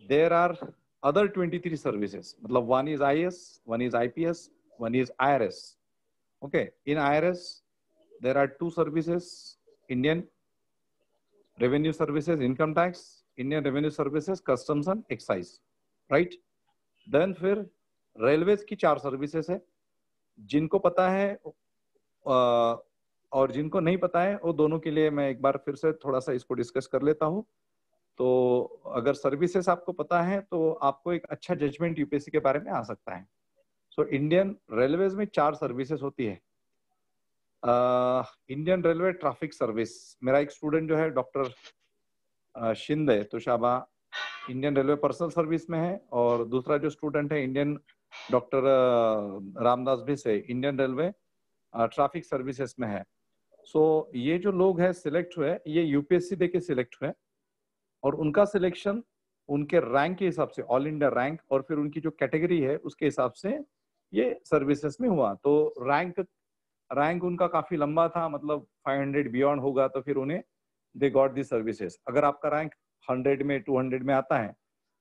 there are other 23 services. मतलब one is IS, one is IPS, one is IRS. Okay, in IRS there are two services: Indian Revenue Services, Income Tax, Indian Revenue Services, Customs and Excise, right? Then फिर railways की 4 services है, जिनको पता है और जिनको नहीं पता है वो दोनों के लिए मैं एक बार फिर से थोड़ा सा इसको डिस्कस कर लेता हूँ। तो अगर सर्विसेज आपको पता है तो आपको एक अच्छा जजमेंट यूपीएससी के बारे में आ सकता है। सो इंडियन रेलवेज में 4 सर्विसेज होती है। इंडियन रेलवे ट्रैफिक सर्विस, मेरा एक स्टूडेंट जो है doctor Shinde Tushaba Indian railway personnel service में है, और दूसरा जो स्टूडेंट है इंडियन डॉक्टर रामदास भी से इंडियन रेलवे ट्रैफिक सर्विसेज में है। सो ये जो लोग हैं सिलेक्ट हुए, ये यूपीएससी दे के सिलेक्ट हुए, और उनका सिलेक्शन उनके रैंक के हिसाब से, ऑल इंडिया रैंक, और फिर उनकी जो कैटेगरी है उसके हिसाब से ये सर्विसेज में हुआ। तो रैंक उनका काफी लंबा था, मतलब 500 बियॉन्ड होगा तो फिर उन्हें दे गॉट दी सर्विसेज। अगर आपका रैंक 100 में 200 में आता है,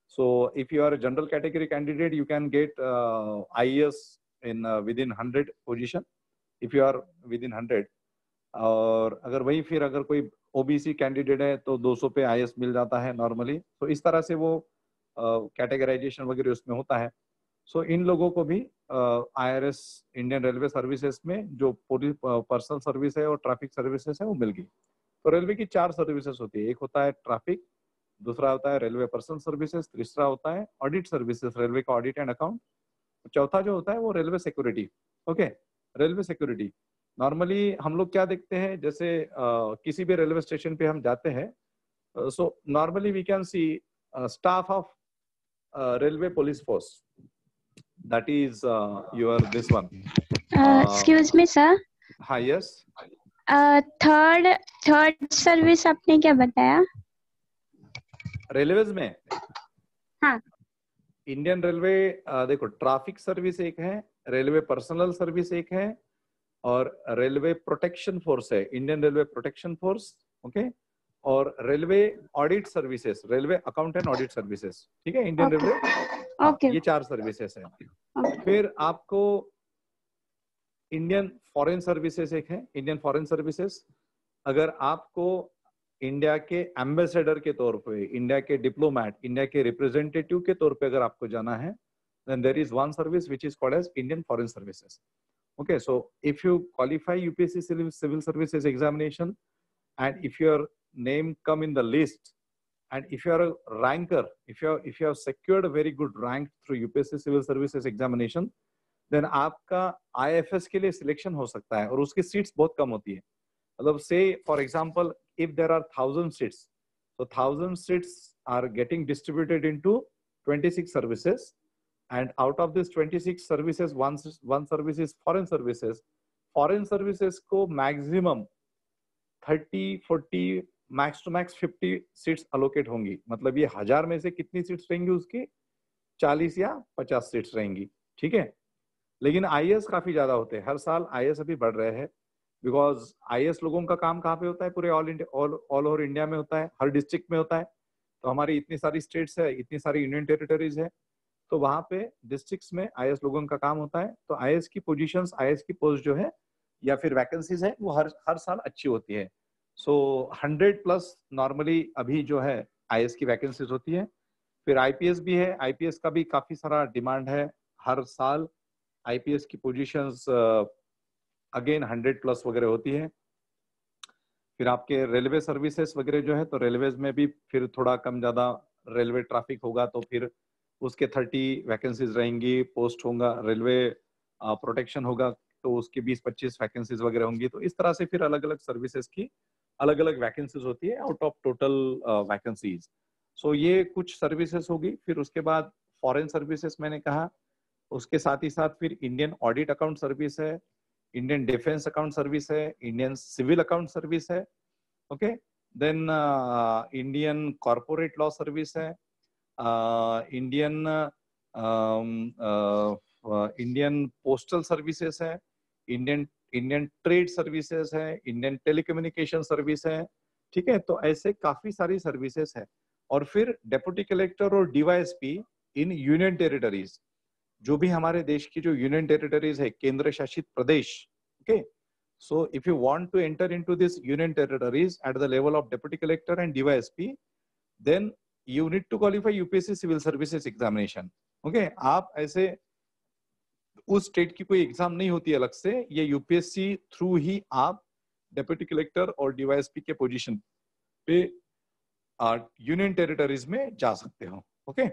so if you are general category candidate you can get IAS in within 100 position if you are within 100। और अगर वही फिर अगर कोई ओबीसी कैंडिडेट है तो 200 पे आईएएस मिल जाता है नॉर्मली। तो इस तरह से वो कैटेगराइजेशन वगैरह उसमें होता है। सो इन लोगों को भी आईआरएस इंडियन रेलवे सर्विसेज में जो पूरी पर्सनल सर्विस है और ट्रैफिक सर्विसेज है वो मिल गई। तो रेलवे की 4 सर्विसेज होती है, एक होता है ट्रैफिक, दूसरा होता है रेलवे पर्सनल सर्विसेज, तीसरा होता है ऑडिट सर्विसेज, रेलवे का ऑडिट एंड अकाउंट, चौथा जो होता है वो railway security. Okay, railway security normally हम लोग क्या देखते हैं, जैसे किसी भी रेलवे स्टेशन पे हम जाते हैं, so normally we can see staff of railway police force, that is your this one. Excuse me sir. हाँ, यस। थर्ड सर्विस आपने क्या बताया? रेलवेज में हाँ, इंडियन रेलवे देखो, ट्रैफिक सर्विस एक है, रेलवे पर्सनल सर्विस एक है, और रेलवे प्रोटेक्शन फोर्स है, Indian railway protection force. Okay, और railway audit services, railway account and audit services, ठीक है, इंडियन रेलवे। ओके, ये 4 सर्विसेज है। फिर आपको इंडियन फॉरेन सर्विसेज एक है, इंडियन फॉरेन सर्विसेज। अगर आपको इंडिया के एम्बेसडर के तौर पे, इंडिया के डिप्लोमेट, इंडिया के रिप्रेजेंटेटिव के तौर पे अगर आपको जाना है, then there is one service which is called as Indian Foreign Services. Okay, so if you qualify UPSC civil services examination, and if your name come in the list, and if you are a ranker, if you have secured a very good rank through UPSC civil services examination, then आपका IFS के लिए selection हो सकता है, और उसकी seats बहुत कम होती है। मतलब say for example if there are 1000 seats, so 1000 seats are getting distributed into 26 services, and out of this 26 services one service is foreign services. Foreign services को maximum 30-40 max to max 50 seats allocate होंगी। मतलब ये 1000 में से कितनी seats रहेंगी उसकी? 40 या 50 सीट्स रहेंगी, ठीक है। लेकिन आईएएस काफी ज्यादा होते हैं, हर साल आईएएस अभी बढ़ रहे हैं, बिकॉज आईएएस लोगों का काम कहाँ पे होता है? पूरे ऑल ओवर इंडिया में होता है, हर डिस्ट्रिक्ट में होता है। तो हमारी इतनी सारी स्टेट्स है, इतनी सारी यूनियन टेरिटरीज है, तो वहां पे डिस्ट्रिक्ट्स में आईएएस लोगों का काम होता है। तो आईएएस की पोजीशंस, आईएएस की पोस्ट जो है या फिर वैकेंसीज है वो हर साल अच्छी होती है। सो 100+ नॉर्मली अभी जो है आईएएस की वैकेंसीज होती है। फिर आईपीएस भी है, आईपीएस का भी काफी सारा डिमांड है, हर साल आईपीएस की पोजीशंस अगेन 100+ वगैरह होती है। फिर आपके रेलवे सर्विसेज वगैरह जो है, तो रेलवेज में भी फिर थोड़ा कम ज्यादा रेलवे ट्रैफिक होगा तो फिर उसके 30 वैकेंसीज रहेंगी, पोस्ट होगा, रेलवे प्रोटेक्शन होगा तो उसकी 20-25 वैकेंसीज वगैरह होंगी। तो इस तरह से फिर अलग अलग सर्विसेज की अलग अलग वैकेंसीज होती है आउट ऑफ टोटल वैकेंसीज। सो ये कुछ सर्विसेज होगी। फिर उसके बाद फॉरेन सर्विसेज मैंने कहा, उसके साथ ही साथ फिर इंडियन ऑडिट अकाउंट सर्विस है, इंडियन डिफेंस अकाउंट सर्विस है, इंडियन सिविल अकाउंट सर्विस है। Okay, then Indian corporate law service है, इंडियन पोस्टल सर्विसेज है, इंडियन ट्रेड सर्विसेज है, इंडियन टेलीकम्युनिकेशन सर्विस है, ठीक है। तो ऐसे काफी सारी सर्विसेज है। और फिर डेप्यूटी कलेक्टर और डीवाईएसपी इन यूनियन टेरिटरीज, जो भी हमारे देश की जो यूनियन टेरिटरीज है, केंद्र शासित प्रदेश, okay. So if you want to enter into this union territories at the level of deputy collector and DYSP, then you need to qualify UPSC civil services examination. Okay, आप ऐसे उस state की कोई exam नहीं होती अलग से, ये यूपीएससी थ्रू ही आप डेप्यूटी कलेक्टर और डीवाईएसपी के पोजीशन पे यूनियन टेरिटरीज में जा सकते हो. ओके,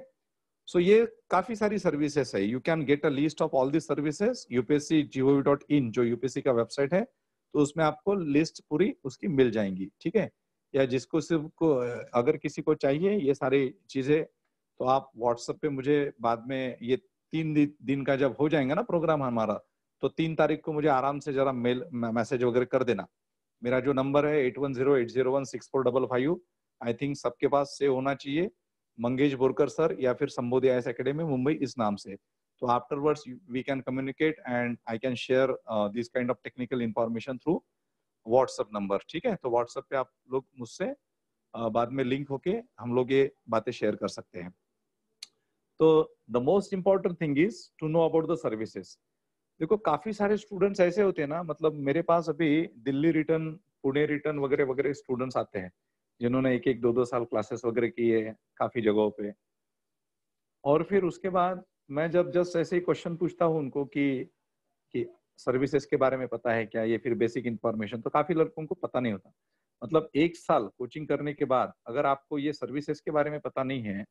सो ये काफी सारी सर्विसेज है. You can get a list of all this services upsc.gov.in, जो यूपीएससी का वेबसाइट है, तो उसमें आपको लिस्ट पूरी उसकी मिल जाएंगी. ठीक है, या जिसको सिर्फ को अगर किसी को चाहिए ये सारी चीजें, तो आप व्हाट्सएप पे मुझे बाद में, ये 3 दिन का जब हो जाएगा ना प्रोग्राम हमारा, तो 3 तारीख को मुझे आराम से जरा मेल मैसेज वगैरह कर देना. मेरा जो नंबर है 8108016455, आई थिंक सबके पास से होना चाहिए, मंगेश बोरकर सर या फिर संबोधि आईएएस एकेडमी मुंबई इस नाम से. तो afterwards we can communicate and I can share this kind of technical information through WhatsApp number. ठीक है, तो व्हाट्सएप पे आप लोग मुझसे बाद में लिंक होके हम लोग ये बातें शेयर कर सकते हैं. तो the most important thing is to know about the services. देखो काफी सारे स्टूडेंट्स ऐसे होते हैं ना, मतलब मेरे पास अभी दिल्ली रिटर्न, पुणे रिटर्न वगैरह वगैरह स्टूडेंट्स आते हैं, जिन्होंने 1-1, 2-2 साल क्लासेस वगैरह की है काफी जगहों पे. और फिर उसके बाद मैं जब जस्ट ऐसे ही क्वेश्चन पूछता हूँ उनको कि सर्विसेज के बारे में पता है क्या, ये फिर बेसिक इंफॉर्मेशन, तो काफी लड़कों को पता नहीं होता. मतलब 1 साल कोचिंग करने के बाद अगर आपको ये सर्विसेज के बारे में पता नहीं है,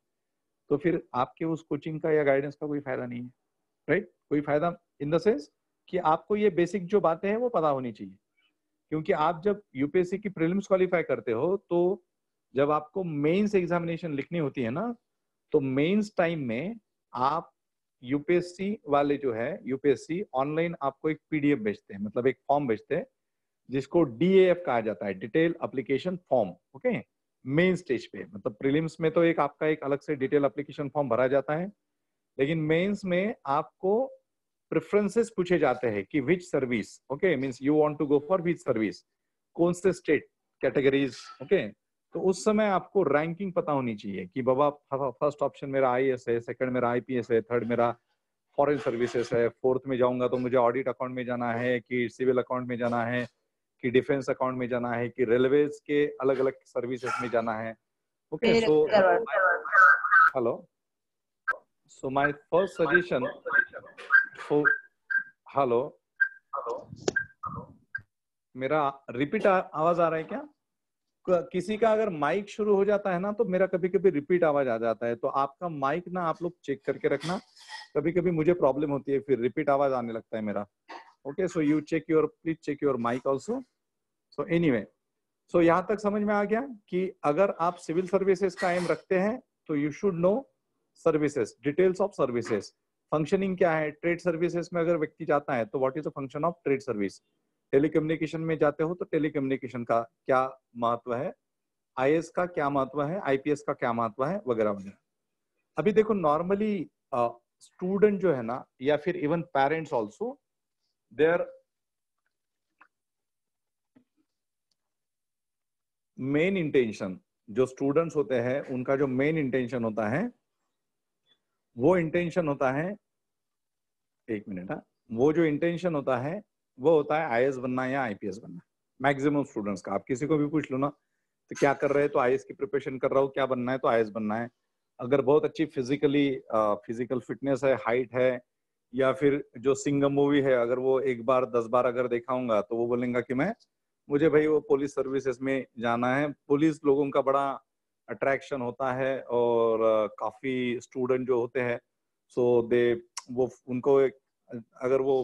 तो फिर आपके उस कोचिंग का या गाइडेंस का कोई फायदा नहीं है. राइट, कोई फायदा इन द सेंस कि आपको ये बेसिक जो बातें हैं वो पता होनी चाहिए. क्योंकि आप जब यूपीएससी की प्रीलिम्स क्वालिफाई करते हो, तो जब आपको मेंस एग्जामिनेशन लिखनी होती है ना, तो मेंस टाइम में आप यूपीएससी वाले जो है, यूपीएससी ऑनलाइन आपको एक पीडीएफ भेजते हैं, मतलब एक फॉर्म भेजते हैं जिसको डीएएफ कहा जाता है, detail application form. Okay, main stage पे, मतलब प्रीलिम्स में तो एक आपका एक अलग से डिटेल एप्लीकेशन फॉर्म भरा जाता है, लेकिन मेंस में आपको प्रेफरेंसेस पूछे जाते हैं कि which service, okay, means you want to go for which service, कौन से स्टेट कैटेगरीज. ओके, तो उस समय आपको रैंकिंग पता होनी चाहिए कि बाबा फर्स्ट ऑप्शन मेरा आईएएस है, सेकंड मेरा आईपीएस है, थर्ड मेरा फॉरेन सर्विसेज है, फोर्थ में जाऊंगा तो मुझे ऑडिट अकाउंट में जाना है, कि सिविल अकाउंट में जाना है, कि डिफेंस अकाउंट में जाना है, कि रेलवेज के अलग अलग सर्विसेज में जाना है. Okay, so hello, so my first suggestion for, hello, मेरा रिपीट आवाज आ रहा है क्या? किसी का अगर माइक शुरू हो जाता है ना, तो मेरा कभी कभी रिपीट आवाज आ जाता है, तो आपका माइक ना आप लोग चेक करके रखना. कभी कभी मुझे प्रॉब्लम होती है, फिर रिपीट आवाज आने लगता है मेरा. Okay, so you check your, please check your mic also. So anyway, so यहाँ तक समझ में आ गया कि अगर आप सिविल सर्विसेज का एम रखते हैं तो you should no services, details of services, functioning क्या है. ट्रेड सर्विसेज में अगर व्यक्ति जाता है तो what is the function of trade service. Telecommunication में जाते हो तो टेलीकम्युनिकेशन का क्या महत्व है, आईएएस का क्या महत्व है, आईपीएस का क्या महत्व है, वगैरह वगैरह. अभी देखो नॉर्मली स्टूडेंट जो है ना, या फिर even parents also, their main intention, जो स्टूडेंट्स होते हैं उनका जो मेन इंटेंशन होता है, वो इंटेंशन होता है, एक मिनट, वो जो इंटेंशन होता है वो होता है आईएएस बनना या आईपीएस बनना. मैक्सिमम स्टूडेंट्स का, आप किसी को भी पूछ लो ना, तो क्या कर रहे हैं, तो आईएएस की प्रिपरेशन कर रहा हूँ. क्या बनना है, तो आईएएस बनना है. अगर बहुत अच्छी फिजिकल फिटनेस है, हाइट है, या फिर जो सिंघम मूवी है, अगर वो 1 बार 10 बार अगर दिखाऊंगा, तो वो बोलेंगे कि मुझे भाई वो पुलिस सर्विसेज में जाना है. पुलिस लोगों का बड़ा अट्रैक्शन होता है, और काफी स्टूडेंट जो होते हैं, सो दे, वो उनको अगर वो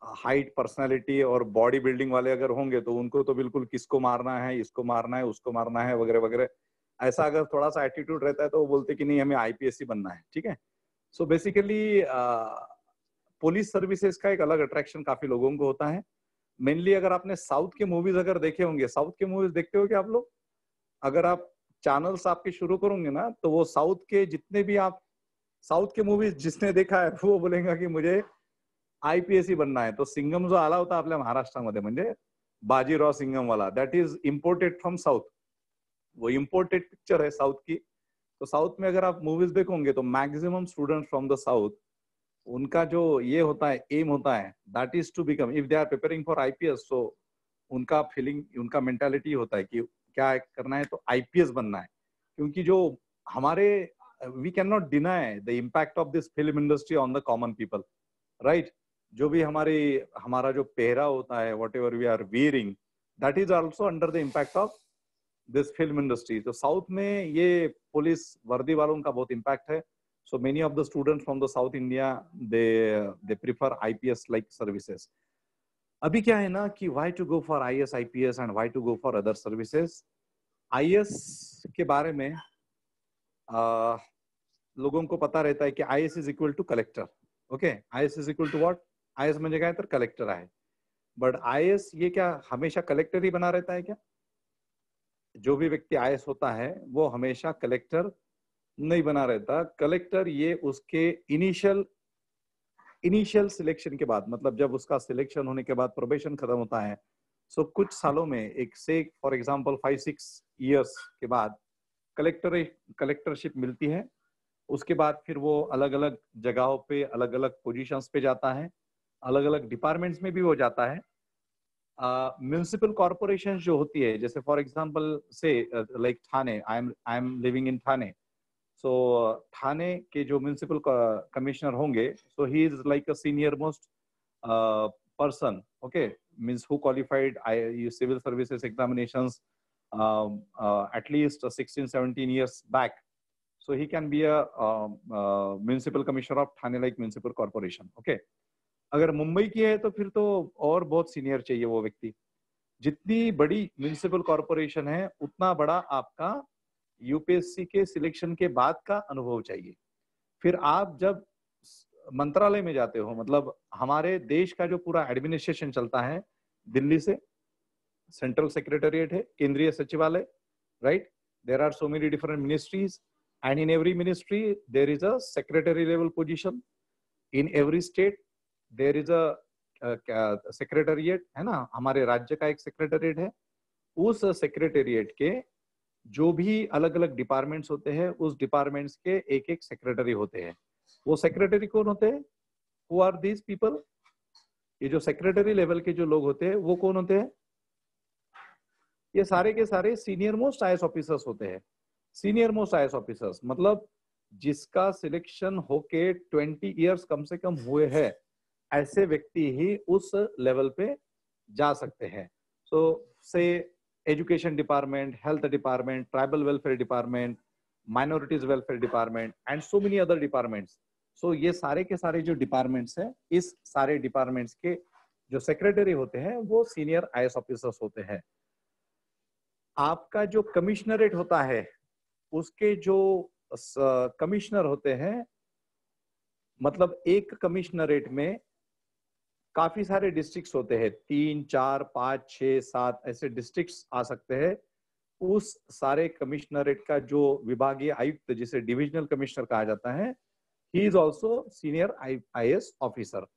हाइट, पर्सनालिटी और बॉडी बिल्डिंग वाले अगर होंगे, तो उनको तो बिल्कुल किसको मारना है, इसको मारना है, उसको मारना है, वगैरह वगैरह. ऐसा अगर थोड़ा सा एटीट्यूड रहता है तो वो बोलते कि नहीं, हमें आईपीएस ही बनना है. ठीक है, सो बेसिकली पुलिस सर्विसेज का एक अलग अट्रैक्शन काफी लोगों को होता है. मेनली अगर आपने साउथ के मूवीज अगर देखे होंगे, साउथ के मूवीज देखते हो क्या आप लोग? अगर आप चैनल्स आपके शुरू करोगे ना, तो वो साउथ के जितने भी आप साउथ के मूवीज जिसने देखा है, वो बोलेगा की मुझे आईपीएस ही बनना है. तो सिंघम जो आला होता आपल्या महाराष्ट्रामध्ये, म्हणजे बाजीराव सिंघम वाला, that is imported from south. वो इम्पोर्टेड पिक्चर है साउथ की। तो साउथ में अगर आप मूवीज देखोगे तो maximum student from the south, उनका जो ये होता है, एम होता है, that is to become, if they are preparing for IPS, तो उनका फीलिंग, उनका मेंटालिटी होता है कि क्या करना है, तो आईपीएस बनना है। क्योंकि जो हमारे, we can not deny the impact of this film industry on the common people, right. जो भी हमारा जो पहरा होता है, whatever we are wearing, that is also under the impact of this film industry. तो साउथ में ये पुलिस वर्दी वालों का बहुत इम्पैक्ट है। So many of the students from the South India, they prefer IPS like services. अभी क्या है ना कि why to go for IS, IPS and why to go for other services? IS के बारे में लोगों को पता रहता है कि IS is equal to collector. Okay, IS is equal to what? IS म्हणजे काय तर कलेक्टर आहे. बट IS ये क्या हमेशा कलेक्टर ही बना रहता है क्या? जो भी व्यक्ति IS होता है वो हमेशा कलेक्टर नहीं बना रहता। कलेक्टर ये उसके इनिशियल सिलेक्शन के बाद, मतलब जब उसका सिलेक्शन होने के बाद प्रोबेशन खत्म होता है, सो कुछ सालों में, एक से फॉर एग्जांपल 5-6 इयर्स के बाद कलेक्टरशिप मिलती है। उसके बाद फिर वो अलग अलग जगहों पे, अलग अलग पोजीशंस पे जाता है, अलग अलग डिपार्टमेंट्स में भी वो जाता है। म्युनिसिपल कॉर्पोरेशन जो होती है, जैसे फॉर एग्जांपल से like Thane, I am living in Thane. So Thane के जो म्युनिसिपल कमिश्नर होंगे, so he is like a senior most person, okay, means who qualified civil services examinations at least 16-17 years back, so he can be a municipal commissioner of Thane like municipal corporation, okay। अगर मुंबई की है तो फिर तो और बहुत senior चाहिए वो व्यक्ति। जितनी बड़ी म्युनिसिपल कॉर्पोरेशन है उतना बड़ा आपका यूपीएससी के सिलेक्शन के बाद का अनुभव चाहिए। फिर आप जब मंत्रालय में जाते हो, मतलब हमारे देश का जो पूरा एडमिनिस्ट्रेशन चलता है दिल्ली से, सेंट्रल सेक्रेटेरिएट है, केंद्रीय सचिवालय, right. There are so many different ministries and in every ministry there is a secretary level position. In every state there is a secretariat, है ना, हमारे राज्य का एक सेक्रेटेरिएट है। उस सेक्रेटेरिएट के जो भी अलग अलग डिपार्टमेंट्स होते हैं, उस डिपार्टमेंट्स के एक एक सेक्रेटरी होते हैं। वो सेक्रेटरी कौन होते हैं? Who are these people? ये जो सेक्रेटरी लेवल के जो लोग होते हैं वो कौन होते हैं? ये सारे के सारे सीनियर मोस्ट आईएएस ऑफिसर्स होते हैं। सीनियर मोस्ट आईएएस ऑफिसर्स मतलब जिसका सिलेक्शन होके 20 इयर्स कम से कम हुए हैं, ऐसे व्यक्ति ही उस लेवल पे जा सकते हैं। सो से education department, health department, tribal welfare department, minorities welfare department and so many other departments. So ये सारे के सारे जो डिपार्टमेंट्स हैं, इस सारे डिपार्टमेंट्स के जो सेक्रेटरी होते हैं वो सीनियर आईएएस ऑफिसर्स होते हैं। आपका जो कमिश्नरेट होता है उसके जो कमिश्नर होते हैं, मतलब एक कमिश्नरेट में काफी सारे डिस्ट्रिक्ट्स होते हैं, 3, 4, 5, 6, 7 ऐसे डिस्ट्रिक्ट्स आ सकते हैं। उस सारे कमिश्नरेट का जो विभागीय आयुक्त, जिसे डिविजनल कमिश्नर कहा जाता है, he is also senior IAS officer.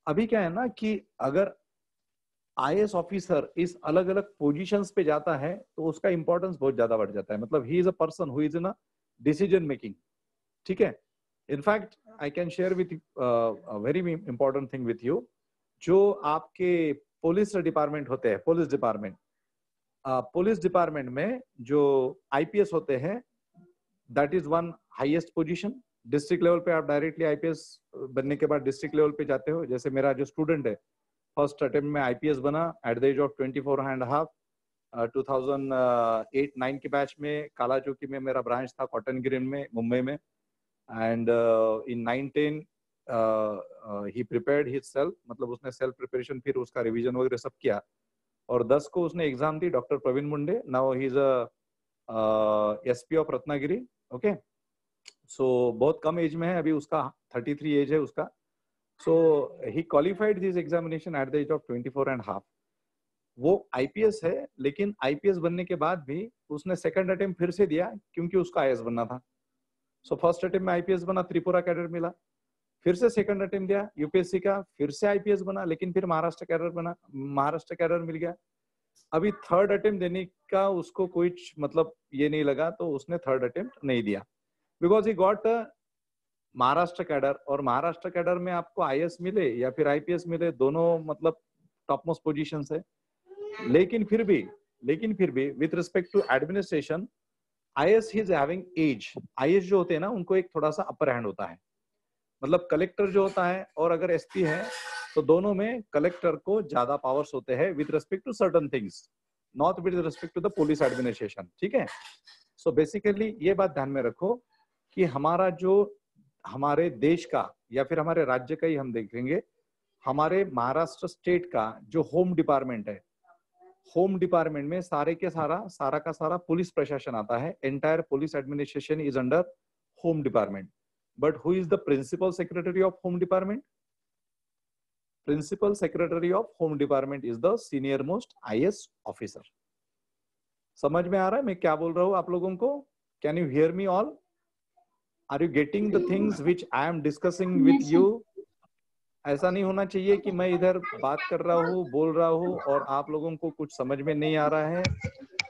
अभी क्या है ना कि अगर आईएएस ऑफिसर इस अलग अलग पोजीशंस पे जाता है तो उसका इंपॉर्टेंस बहुत ज्यादा बढ़ जाता है। मतलब ही is a person who is in a decision making, ठीक है। In fact I can share with very important thing with you. जो आपके पुलिस डिपार्टमेंट होते हैं, पुलिस डिपार्टमेंट में जो आईपीएस होते हैं, that is one highest position. District level पे आप डायरेक्टली आईपीएस बनने के बाद डिस्ट्रिक्ट लेवल पे जाते हो। जैसे मेरा जो स्टूडेंट है, फर्स्ट अटेम्प्ट में आईपीएस बना एट द एज ऑफ 24.5। 2008-9 के बैच में काला चौकी में मेरा ब्रांच था, कॉटन ग्रीन में, मुंबई में। And in 9-10 he prepared his self, मतलब उसने सेल्फ प्रिपरेशन, फिर उसका रिवीजन वगैरह सब किया। और 10 को उसने एग्जाम दी, doctor Praveen Munde. Now he is a SP of Ratnagiri, okay. So बहुत कम एज में है अभी, उसका 33 एज है उसका। So he qualified this examination at the age of 24.5। वो आईपीएस है, लेकिन आईपीएस बनने के बाद भी उसने सेकंड अटेम्प्ट फिर से दिया क्योंकि उसका आईएएस बनना था। सो फर्स्ट अटेम्प्ट में आईपीएस बना, त्रिपुरा कैडर मिला। फिर से सेकंड अटेम्प्ट दिया यूपीएससी का, फिर से आईपीएस बना, लेकिन फिर महाराष्ट्र कैडर बना, महाराष्ट्र कैडर मिल गया। अभी थर्ड अटेम्प्ट देने का उसको कुछ मतलब ये नहीं लगा, तो उसने थर्ड अटेम्प्ट नहीं दिया, because he got Maharashtra cadre, और महाराष्ट्र कैडर में आपको आईएएस मिले या फिर आईपीएस मिले, दोनों मतलब टॉप मोस्ट पोजीशन है। लेकिन फिर भी with respect to administration, IAS ही इज हैविंग एज। आईएएस जो होते हैं ना, उनको एक थोड़ा सा अपर हैंड होता है, मतलब कलेक्टर जो होता है और अगर एसपी है, तो दोनों में कलेक्टर को ज्यादा पावर्स होते हैं with respect to certain things, not with respect to the police administration, ठीक है। सो बेसिकली ये बात ध्यान में रखो कि हमारा जो हमारे देश का या फिर हमारे राज्य का ही हम देखेंगे, हमारे महाराष्ट्र स्टेट का जो होम डिपार्टमेंट है, होम डिपार्टमेंट में सारे के सारा का सारा पुलिस प्रशासन आता है। Entire police administration is under home department. But who is the principal secretary of home department? Principal secretary of home department is the senior most IAS officer. समझ में आ रहा है मैं क्या बोल रहा हूं आप लोगों को? Can you hear me all? Are you getting the things which I am discussing with you? ऐसा नहीं होना चाहिए कि मैं इधर बात कर रहा हूँ, बोल रहा हूँ और आप लोगों को कुछ समझ में नहीं आ रहा है।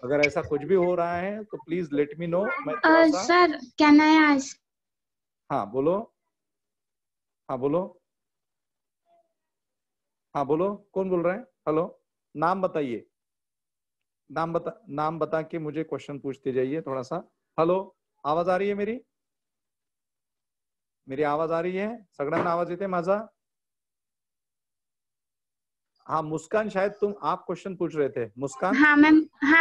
अगर ऐसा कुछ भी हो रहा है तो प्लीज लेट मी नो। मैं थोड़ा सा सर कैन आई आस्क? हाँ बोलो, हाँ बोलो, हाँ बोलो, कौन बोल रहा है? हेलो, नाम बताइए, नाम बता के मुझे क्वेश्चन पूछते जाइए थोड़ा सा। हेलो, आवाज आ रही है मेरी? मेरी आवाज आ रही है? सगळ्यांना आवाज येते माझा? हाँ मुस्कान, शायद तुम आप क्वेश्चन पूछ रहे थे। मुस्कान? हाँ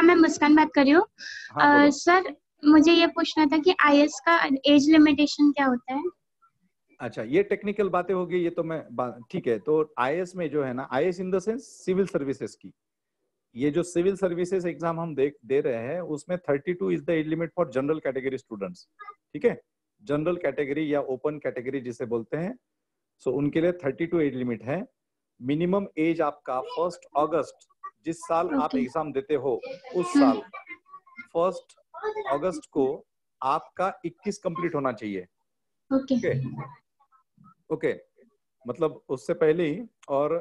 मैं मुस्कान बात कर रही हूँ। हाँ बोलो। सर मुझे ये पूछना था कि आईएएस का एज लिमिटेशन क्या होता है? अच्छा, ये टेक्निकल बातें होगी, ये तो मैं ठीक है। तो आईएएस में जो है ना, IAS in the sense civil services की, ये जो सिविल सर्विसेज एग्जाम हम दे रहे हैं, उसमें 32 is the age limit for general category students, ठीक है। जनरल कैटेगरी या ओपन कैटेगरी जिसे बोलते हैं, सो उनके लिए 32 एज लिमिट है। मिनिमम एज आपका 1 अगस्त, जिस साल आप एग्जाम देते हो उस साल 1 अगस्त को आपका 21 कंप्लीट होना चाहिए। ओके, मतलब उससे पहले ही। और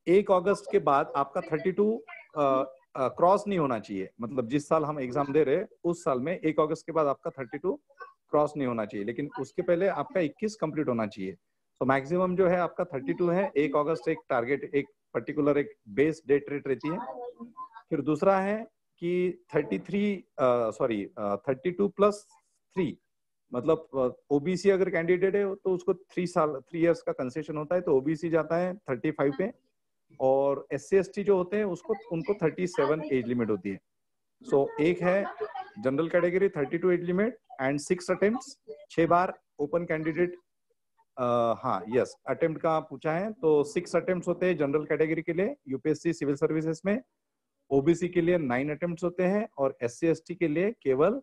1 अगस्त के बाद आपका 32 क्रॉस नहीं होना चाहिए। मतलब जिस साल हम एग्जाम दे रहे उस साल में 1 अगस्त के बाद आपका 32 क्रॉस नहीं होना चाहिए, लेकिन उसके पहले आपका 21 कंप्लीट होना चाहिए। तो मैक्सिमम जो है आपका 32 है। 1 अगस्त एक टारगेट, एक पर्टिकुलर एक बेस डेट रेट रहती है। फिर दूसरा है कि 32+3, मतलब ओबीसी अगर कैंडिडेट है तो उसको 3 इयर्स का कंसेशन होता है, तो ओबीसी जाता है 35 पे, और SC ST जो होते हैं उनको 37 एज लिमिट होती है। सो एक है general category 32 age limit and 6 attempts, 6 bar open candidate. हाँ यस, अटेम्प्ट का पूछा है, तो 6 अटेम्प्ट्स होते हैं जनरल कैटेगरी के लिए यूपीएससी सिविल सर्विसेज में। ओबीसी के लिए 9 अटेम्प्ट्स होते हैं और SC ST के लिए केवल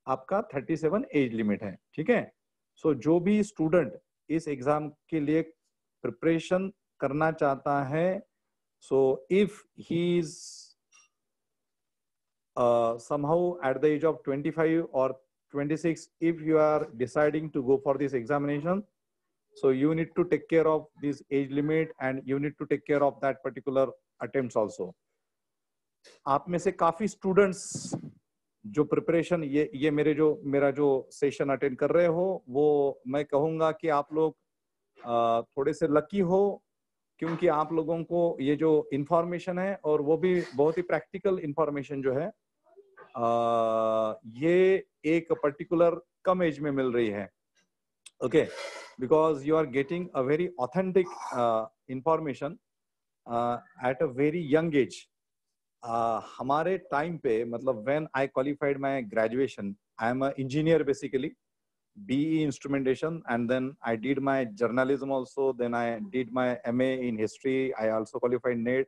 आपका 37 एज लिमिट है, ठीक है। सो जो भी स्टूडेंट इस एग्जाम के लिए प्रिपरेशन करना चाहता है, so if he is somehow at the age of 25 or 26, if you are deciding to go for this examination, so you need to take care of this age limit and you need to take care of that particular attempts also. आप में से काफी students जो preparation ये मेरा जो session attend कर रहे हो, वो मैं कहूंगा कि आप लोग थोड़े से लकी हो, क्योंकि आप लोगों को ये जो इंफॉर्मेशन है, और वो भी बहुत ही प्रैक्टिकल इंफॉर्मेशन जो है, ये एक पर्टिकुलर कम एज में मिल रही है। Okay, because you are getting a very authentic information at a very young age. हमारे टाइम पे, मतलब when I qualified my graduation, I am a engineer basically, BE instrumentation, and then I did my journalism also, then I did my MA in history, I also qualified NET,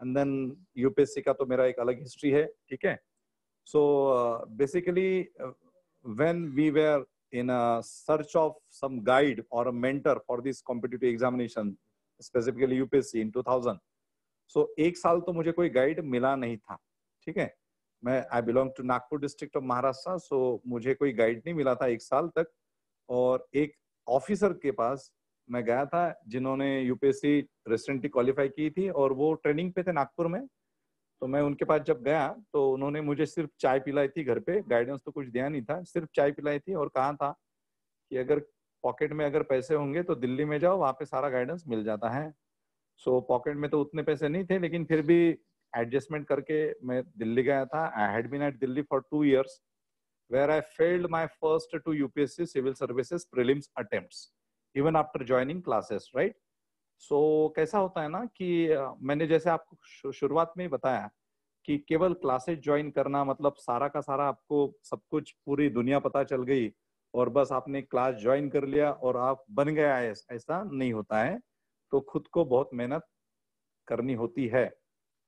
and then UPSC का तो मेरा एक अलग history है, ठीक है। So basically when we were in a search of some guide or a mentor for this competitive examination, specifically UPSC in 2000, so एक साल तो मुझे कोई गाइड मिला नहीं था, ठीक है। मैं I belong to Nagpur district of Maharashtra, so मुझे कोई गाइड नहीं मिला था एक साल तक। और एक ऑफिसर के पास मैं गया था जिन्होंने यूपीएससी रिसेंटली क्वालिफाई की थी और वो ट्रेनिंग पे थे नागपुर में। तो मैं उनके पास जब गया तो उन्होंने मुझे सिर्फ चाय पिलाई थी घर पे, गाइडेंस तो कुछ दिया नहीं था, सिर्फ चाय पिलाई थी और कहा था कि अगर पॉकेट में अगर पैसे होंगे तो दिल्ली में जाओ, वहां पे सारा गाइडेंस मिल जाता है। सो पॉकेट में तो उतने पैसे नहीं थे, लेकिन फिर भी एडजस्टमेंट करके मैं दिल्ली गया था। I had been at Delhi for 2 years where I failed my first 2 UPSC civil services prelims attempts even after joining classes, right? So कैसा होता है ना कि मैंने जैसे आपको शुरुआत में ही बताया कि केवल क्लासेस ज्वाइन करना मतलब सारा का सारा आपको सब कुछ पूरी दुनिया पता चल गई और बस आपने क्लास ज्वाइन कर लिया और आप बन गए आईएएस, ऐसा नहीं होता है। तो खुद को बहुत मेहनत करनी होती है,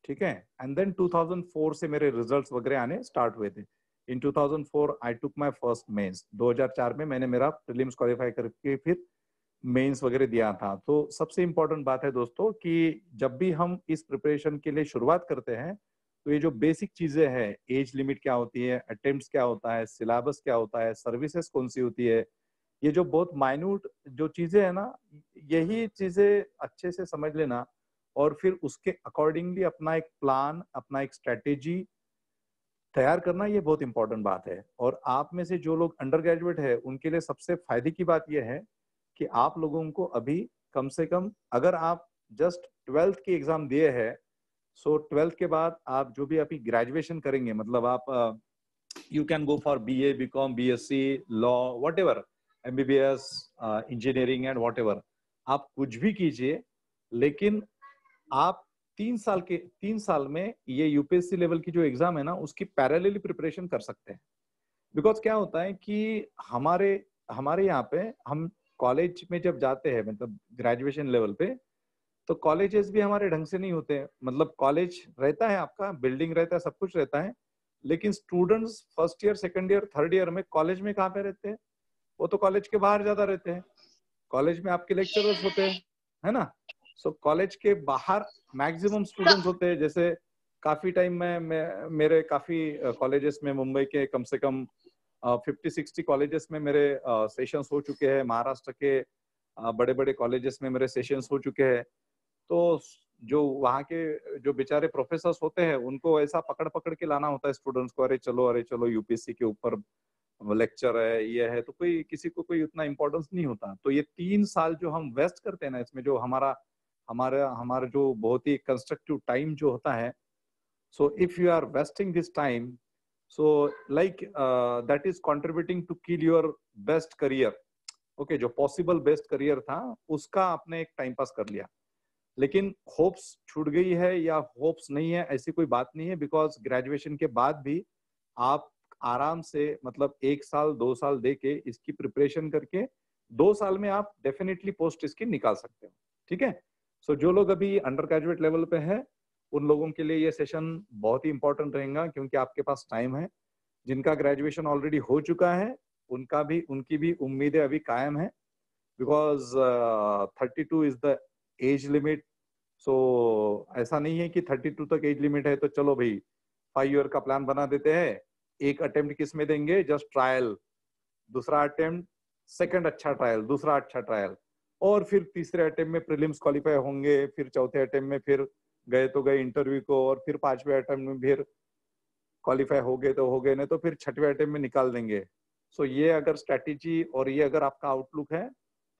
ठीक है। एंड देन 2004 से मेरे रिजल्ट्स वगैरह आने स्टार्ट हुए थे। इन 2004 आई टुक माय फर्स्ट मेंस। 2004 में मैंने मेरा प्रीलिम्स क्वालिफाई करके फिर मेंस वगैरह दिया था। तो सबसे इम्पोर्टेंट बात है दोस्तों कि जब भी हम इस प्रिपरेशन के लिए शुरुआत करते हैं तो ये जो बेसिक चीजें हैं, एज लिमिट क्या होती है, अटेम्प्ट्स क्या होता है, सिलेबस क्या होता है, सर्विसेज कौन सी होती है, ये जो बहुत माइन्यूट जो चीजें है ना, यही चीजें अच्छे से समझ लेना और फिर उसके अकॉर्डिंगली अपना एक प्लान, अपना एक स्ट्रेटेजी तैयार करना, ये बहुत इंपॉर्टेंट बात है। और आप में से जो लोग अंडर ग्रेजुएट है उनके लिए सबसे फायदे की बात यह है कि आप लोगों को अभी कम से कम, अगर आप जस्ट 12th की एग्जाम दिए हैं, सो 12th के बाद आप जो भी अभी ग्रेजुएशन करेंगे, मतलब आप you can go for BA, BCom, BSc, law, whatever, MBBS, engineering and whatever, आप कुछ भी कीजिए, लेकिन आप 3 साल में ये यूपीएससी लेवल की जो एग्जाम है ना उसकी पैरेलली प्रिपरेशन कर सकते हैं। बिकॉज क्या होता है कि हमारे हमारे यहाँ पे हम कॉलेज में जब जाते हैं, मतलब ग्रेजुएशन लेवल पे, तो कॉलेजेस भी हमारे ढंग से नहीं होते हैं। मतलब कॉलेज रहता है, आपका बिल्डिंग रहता है, सब कुछ रहता है, लेकिन students first year, second year, third year में कॉलेज में कहाँ पे रहते हैं? वो तो कॉलेज के बाहर ज्यादा रहते हैं। कॉलेज में आपके लेक्चरर्स होते हैं, है ना। सो कॉलेज के बाहर मैक्सिमम स्टूडेंट्स होते हैं। जैसे काफी टाइम में मेरे काफी कॉलेजेस में, मुंबई के कम से कम 50-60 कॉलेजेस में मेरे सेशंस हो चुके हैं। महाराष्ट्र के बड़े बड़े कॉलेजेस में मेरे सेशंस हो चुके हैं। तो जो वहाँ के जो बेचारे प्रोफेसर्स होते हैं उनको ऐसा पकड़ पकड़ के लाना होता है स्टूडेंट्स को, अरे चलो यूपीएससी के ऊपर लेक्चर है, ये है, तो कोई किसी को कोई उतना इंपॉर्टेंस नहीं होता। तो ये 3 साल जो हम वेस्ट करते हैं ना, इसमें जो हमारा हमारा हमारा जो बहुत ही कंस्ट्रक्टिव टाइम जो होता है, so if you are wasting this time, so like that is contributing to kill your best career. Okay, जो पॉसिबल बेस्ट करियर था उसका आपने एक टाइम पास कर लिया। लेकिन होप्स छूट गई है या होप्स नहीं है, ऐसी कोई बात नहीं है। बिकॉज ग्रेजुएशन के बाद भी आप आराम से, मतलब 1 साल 2 साल दे के इसकी प्रिपरेशन करके 2 साल में आप डेफिनेटली पोस्ट इसकी निकाल सकते हो, ठीक है। सो जो लोग अभी अंडर ग्रेजुएट लेवल पे है उन लोगों के लिए ये सेशन बहुत ही इंपॉर्टेंट रहेगा, क्योंकि आपके पास टाइम है। जिनका ग्रेजुएशन ऑलरेडी हो चुका है उनकी भी उम्मीदें अभी कायम है। Because 32 is the age limit. So ऐसा नहीं है कि 32 तक एज लिमिट है तो चलो भाई 5 ईयर का प्लान बना देते हैं। एक अटेम्प्ट किस में देंगे? जस्ट ट्रायल, दूसरा अटेम्प्ट, सेकंड अच्छा ट्रायल, दूसरा अच्छा ट्रायल, और फिर तीसरे अटेम्प्ट में प्रीलिम्स क्वालिफाई होंगे, फिर चौथे अटेम्प्ट में फिर गए तो गए इंटरव्यू को, और फिर 5वें अटेम्प्ट में फिर क्वालिफाई हो गए तो हो गए, नहीं तो फिर 6वें अटेम्प्ट में निकाल देंगे। सो ये अगर स्ट्रेटेजी और ये अगर आपका आउटलुक है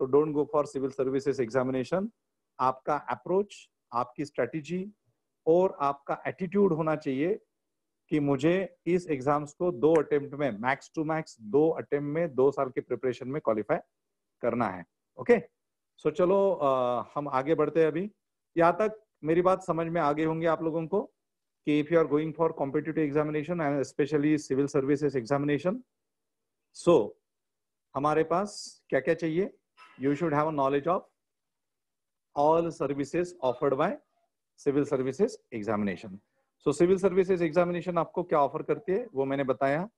तो don't go for civil services examination. आपका अप्रोच, आपकी स्ट्रेटेजी और आपका एटीट्यूड होना चाहिए कि मुझे इस एग्जाम्स को 2 अटेम्प्ट में, मैक्स टू मैक्स 2 अटेम्प्ट में 2 साल के प्रिपरेशन में क्वालिफाई करना है। ओके, सो चलो हम आगे बढ़ते हैं। अभी यहाँ तक मेरी बात समझ में आ गई होंगी आप लोगों को कि if you are going for competitive examination and specially civil services examination, so हमारे पास क्या क्या चाहिए? You should have a knowledge of all services offered by civil services examination. So civil services examination आपको क्या ऑफर करती है वो मैंने बताया।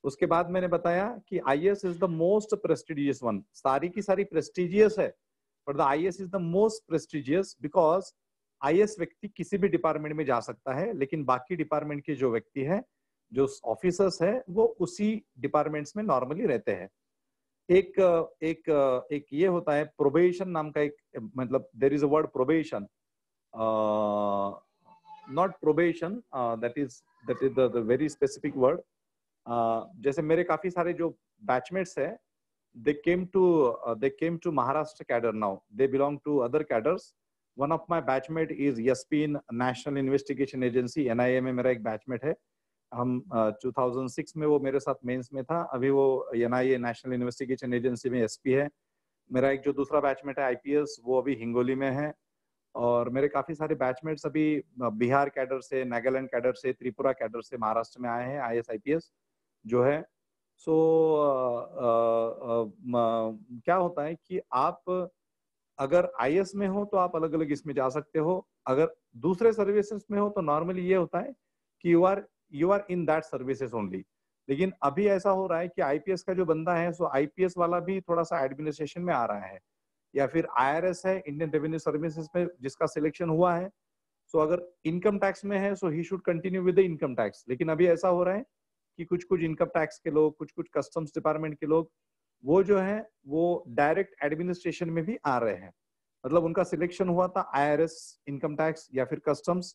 उसके बाद मैंने बताया कि IAS is the most prestigious one. सारी की सारी प्रेस्टिजियस है, but the IAS is the most prestigious because IAS व्यक्ति किसी भी डिपार्टमेंट में जा सकता है, लेकिन बाकी डिपार्टमेंट के जो व्यक्ति है, जो ऑफिसर्स है, वो उसी डिपार्टमेंट्स में नॉर्मली रहते हैं। एक एक एक ये होता है प्रोबेशन नाम का एक, मतलब there is a word probation, not probation, that is the very specific word. जैसे मेरे काफी सारे जो बैचमेट्स है, they came to Maharashtra cadre now. They belong to other cadres. One of my batchmate is Yaspin National Investigation Agency, NIA में मेरा एक batchmate है. हम 2006 में वो मेरे साथ मेंस में था, अभी वो NIA नेशनल इन्वेस्टिगेशन एजेंसी में SP है. मेरा एक जो दूसरा बैचमेट है IPS, वो अभी हिंगोली में है. और मेरे काफी सारे बैचमेट्स अभी बिहार कैडर से, नागालैंड कैडर से, त्रिपुरा कैडर से महाराष्ट्र में आए हैं, IS IPS जो है. सो क्या होता है कि आप अगर IS में हो तो आप अलग अलग इसमें जा सकते हो. अगर दूसरे सर्विसेज में हो तो नॉर्मली ये होता है कि you are in that services only. लेकिन अभी ऐसा हो रहा है कि IPS का जो बंदा है, सो IPS वाला भी थोड़ा सा एडमिनिस्ट्रेशन में आ रहा है, या फिर IRS है, इंडियन रेवेन्यू सर्विसेज में जिसका सिलेक्शन हुआ है. सो अगर इनकम टैक्स में है, so he should continue with the income tax. लेकिन अभी ऐसा हो रहा है कि कुछ कुछ इनकम टैक्स के लोग, कुछ कुछ कस्टम्स डिपार्टमेंट के लोग, वो जो है वो डायरेक्ट एडमिनिस्ट्रेशन में भी आ रहे हैं. मतलब उनका सिलेक्शन हुआ था IRS, इनकम टैक्स या फिर customs,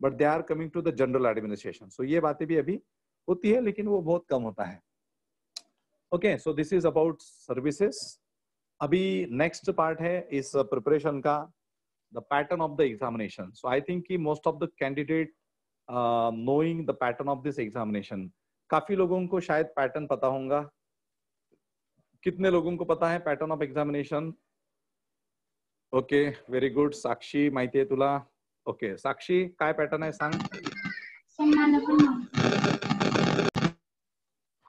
but they are coming to the general administration. So ये बातें भी अभी होती है, लेकिन वो बहुत कम होता है. Okay, so this is about services. अभी नेक्स्ट पार्ट है इस प्रिपरेशन का, the pattern of the examination. So I think कि most of the candidate knowing the pattern of this examination. काफी लोगों को शायद पैटर्न पता होगा. कितने लोगों को पता है pattern of examination? Okay, very good. Sakshi, माहिती आहे तुला? ओके, साक्षी काय पॅटर्न आहे सांग.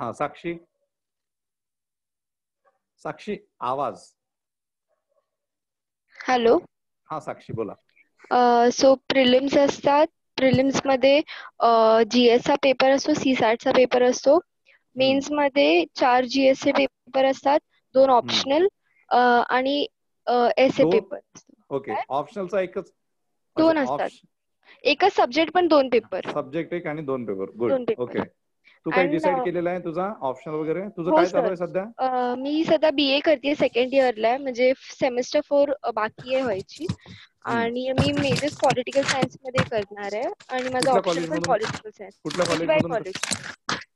हाँ साक्षी, साक्षी आवाज. हॅलो. हाँ साक्षी बोला. सो प्रिलिम्स असतात. प्रिलिम्स मध्ये GS चा पेपर असतो, CSAT चा पेपर असतो. मेन्स मध्ये 4 GS चे पेपर असतात, 2 ऑप्शनल आणि एसे पेपर. ओके, ऑप्शनलचा एकच 2 असतात. एकच सब्जेक्ट पण 2 पेपर. सब्जेक्ट एक आणि 2 पेपर. गुड. 2 पेपर. ओके, तू काय डिसाइड केलेला आहे तुझा ऑप्शनल वगैरे? तुझं हो काय सर. चालू आहे सध्या? मी सध्या BA करते, सेकंड इयरला आहे, म्हणजे सेमिस्टर 4 बाकी आहे व्हायची. आणि मी मेजर्स पॉलिटिकल सायन्स मध्ये करणार आहे आणि माझा ऑप्शन पण पॉलिटिकल सायन्स. कुठल्या कॉलेज?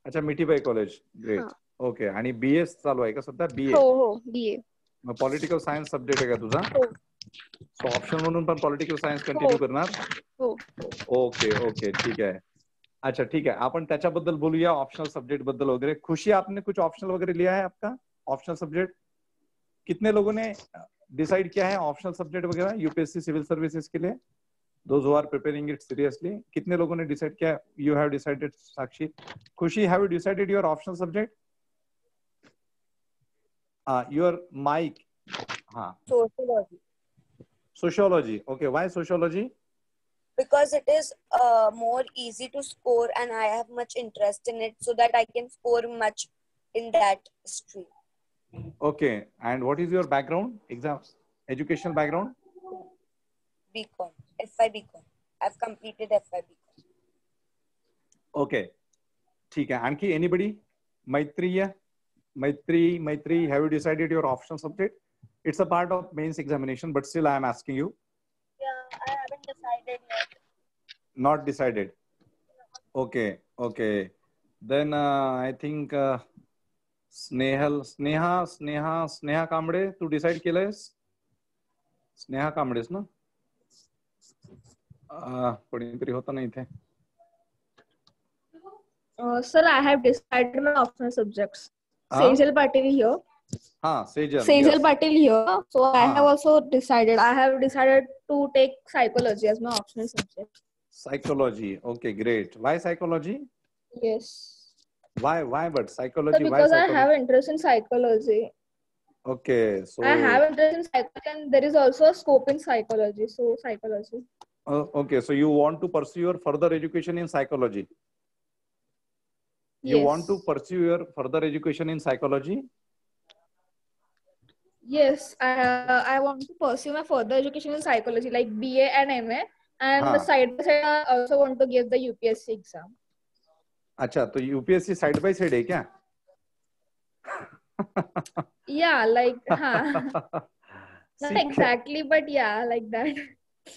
अच्छा, मिठीबाई कॉलेज. ग्रेट. ओके, आणि BS चालू आहे का सध्या? BA. हो BA. मग पॉलिटिकल सायन्स सब्जेक्ट आहे का तुझा? हो. सो ऑप्शन म्हणून पण पॉलिटिकल सायन्स कंटिन्यू करणार? हो. ओके ओके, ठीक है. अच्छा ठीक है, आपण त्याच्याबद्दल बोलूया, ऑप्शनल सब्जेक्ट बद्दल वगैरह. खुशी, आपने कुछ ऑप्शनल वगैरह लिया है आपका ऑप्शनल सब्जेक्ट? कितने लोगों ने डिसाइड किया है ऑप्शनल सब्जेक्ट वगैरह UPSC सिविल सर्विसेज के लिए? Those who are preparing it seriously, कितने लोगों ने डिसाइड किया? You have decided. Sakshi, Khushi, have you decided your optional subject? Your mic. हाँ, sociology. Okay, why sociology? Because it is more easy to score and I have much interest in it, so that I can score much in that stream. Okay, and what is your background, exams, educational background? BCom, FY BCom. I've completed FY BCom. Okay, ठीक है. आणखी anybody? Maitri, have you decided your optional subject? It's a part of mains examination, but still I am asking you. Yeah, I haven't decided yet. Not decided. Okay. Then I think Sneha Kamble, तू decide केलंयस? Sneha कांबळेस ना? कोणीतरी होता ना इथे. Sir, I have decided my optional subjects. Sejal Patil here. Sejal yes. Patil here. So I have also decided. I have decided to take psychology as my optional subject. Psychology. Okay, great. Why psychology? Yes. Why but psychology? So why because psychology? I have interest in psychology. Okay, so I have interest in psychology, and there is also a scope in psychology. So psychology. Okay, so you want to pursue your further education in psychology? You Yes. want to pursue your further education in psychology? Yes, I want to pursue my further education in psychology, like BA and MA, and the side by side I also want to give the UPSC exam. अच्छा, तो UPSC side by side है क्या? Yeah, like, हाँ. Not See, exactly, but yeah, like that.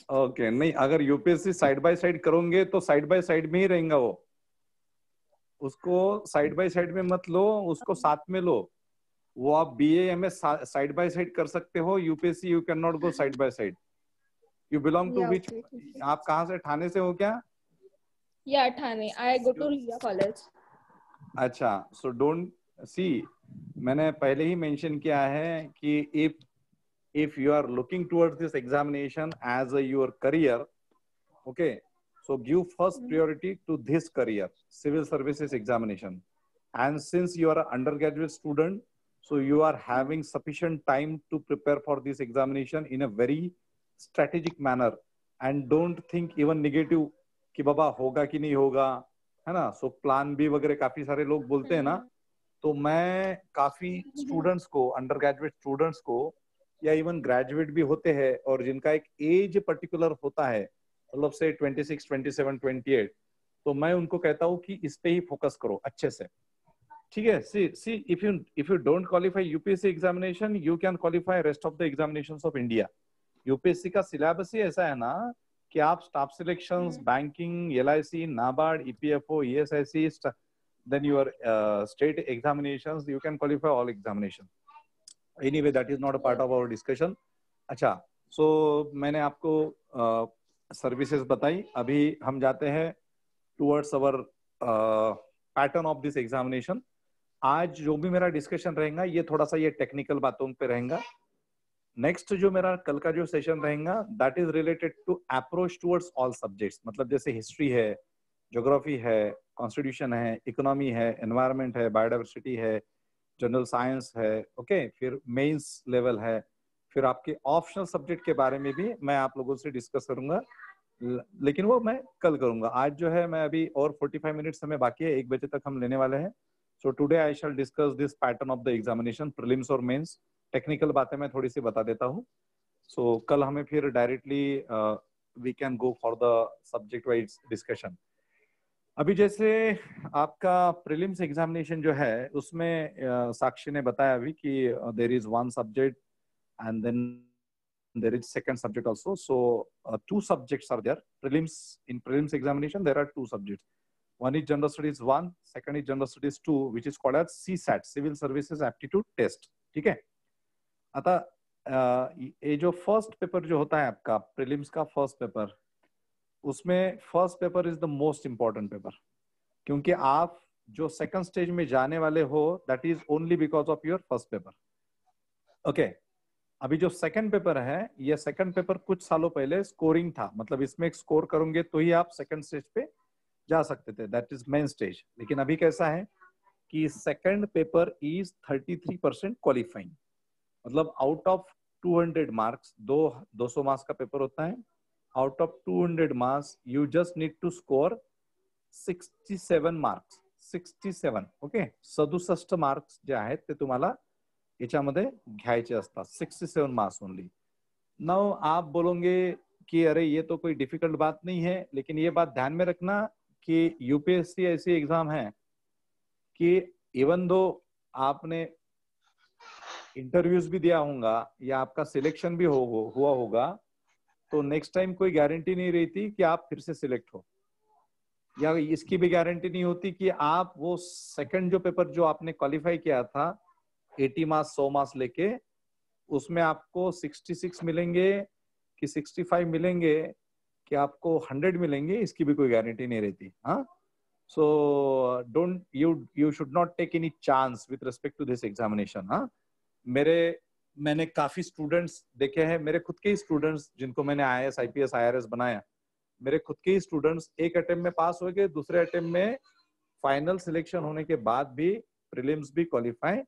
Okay नहीं, अगर UPSC side by side करोगे तो side by side में ही रहेगा वो, उसको साइड बाय साइड में मत लो, उसको साथ में लो। वो आप BA MS side by side कर सकते हो, UPSC you can not go side by side. You belong to Yeah, which, okay, okay. आप कहाँ से, ठाणे से हो क्या? Yeah, Thane. I go to Ria College. अच्छा, सो डोंट सी, मैंने पहले ही मेंशन किया है कि if you are looking towards this examination as your career, okay, so give first priority to this career, civil services examination. And since you are an undergraduate student, so you are having sufficient time to prepare for this examination in a very strategic manner, and don't think even negative कि बाबा होगा कि नहीं होगा, है ना। So plan B वगैरह काफी सारे लोग बोलते हैं ना, तो मैं काफी स्टूडेंट्स को, अंडर ग्रेजुएट स्टूडेंट्स को, या इवन ग्रेजुएट भी होते हैं और जिनका एक एज पर्टिकुलर होता है, मतलब से 26, 27, 28, तो मैं उनको कहता हूँ कि इस पे ही फोकस करो अच्छे से, ठीक है। See if you don't qualify UPSC examination, you can qualify rest of the examinations of India. UPSC का सिलेबस ही ऐसा है ना कि आप staff selections, banking, LIC, NABARD, EPFO, ESIC, then your state examinations, you can qualify all examination. Anyway, that is not a part of our discussion. अच्छा, so मैंने आपको services बताई, अभी हम जाते हैं towards our pattern of this examination. आज जो भी मेरा डिस्कशन रहेगा ये थोड़ा सा ये टेक्निकल बातों पे रहेगा। नेक्स्ट जो मेरा कल का जो सेशन रहेगा that is related to approach towards all subjects, मतलब जैसे हिस्ट्री है, ज्योग्राफी है, कॉन्स्टिट्यूशन है, इकोनॉमी है, एनवायरनमेंट है, बायोडाइवर्सिटी है, जनरल साइंस है, ओके, फिर मेंस लेवल है, फिर आपके ऑप्शनल सब्जेक्ट के बारे में भी मैं आप लोगों से डिस्कस करूंगा, लेकिन वो मैं कल करूंगा। आज जो है मैं अभी और 45 मिनट्स हमें बाकी है, 1 बजे तक हम लेने वाले हैं। So today I shall discuss this pattern of the examination, prelims और मेंस। टेक्निकल बातें मैं थोड़ी सी बता देता हूँ। सो कल हमें फिर directly we can go for the subject wise discussion. अभी जैसे आपका प्रीलिम्स एग्जामिनेशन जो है उसमें साक्षी ने बताया अभी कि there is one subject and then there is second subject also, so 2 subjects are there. Prelims examination there are 2 subjects. One is general studies 1, second is general studies 2, which is called as CSAT, civil services aptitude test, ठीक है। आता ये जो first paper जो होता है आपका prelims का फर्स्ट पेपर, उसमें first paper is the most important paper, क्योंकि आप जो सेकंड स्टेज में जाने वाले हो that is only because of your first paper, okay. अभी जो सेकंड पेपर है, ये सेकंड पेपर कुछ सालों पहले स्कोरिंग था, मतलब इसमें एक स्कोर करोगे तो ही आप सेकंड स्टेज पे जा सकते थे, दैट इज मेन स्टेज। लेकिन अभी कैसा है कि सेकंड पेपर इज 33% क्वालिफाइंग, मतलब आउट ऑफ 200 मार्क्स, 200 मार्क्स का पेपर होता है, out of 200 marks you just need to score 67 marks, 67, okay. 67 marks जे आहेत ते तुम्हाला याच्यामध्ये घ्यायचे असतात, 67 मार्क्स ओनली। नाउ आप बोलोगे कि अरे ये तो कोई डिफिकल्ट बात नहीं है, लेकिन ये बात ध्यान में रखना कि यूपीएससी ऐसी एग्जाम है कि इवन दो आपने इंटरव्यूज भी दिया होगा या आपका सिलेक्शन भी हुआ होगा, तो नेक्स्ट टाइम कोई गारंटी नहीं रहती कि आप फिर से सिलेक्ट हो, या इसकी भी गारंटी नहीं होती कि आप वो सेकंड जो पेपर जो आपने क्वालिफाई किया था 80 मार्क्स 100 मार्क्स लेके, उसमें आपको 66 मिलेंगे कि 65 मिलेंगे कि आपको 100 मिलेंगे, इसकी भी कोई गारंटी नहीं रहती। हाँ, so don't you should not take any chance with respect to this examination. हाँ, मैंने काफी स्टूडेंट्स देखे हैं, मेरे खुद के ही स्टूडेंट्स जिनको मैंने IAS IPS IRS बनाया, मेरे खुद के ही स्टूडेंट्स एक अटेम्प्ट में पास हो गए, दूसरे अटेम्प्ट में फाइनल सिलेक्शन होने के बाद भी प्रीलिम्स भी क्वालिफाई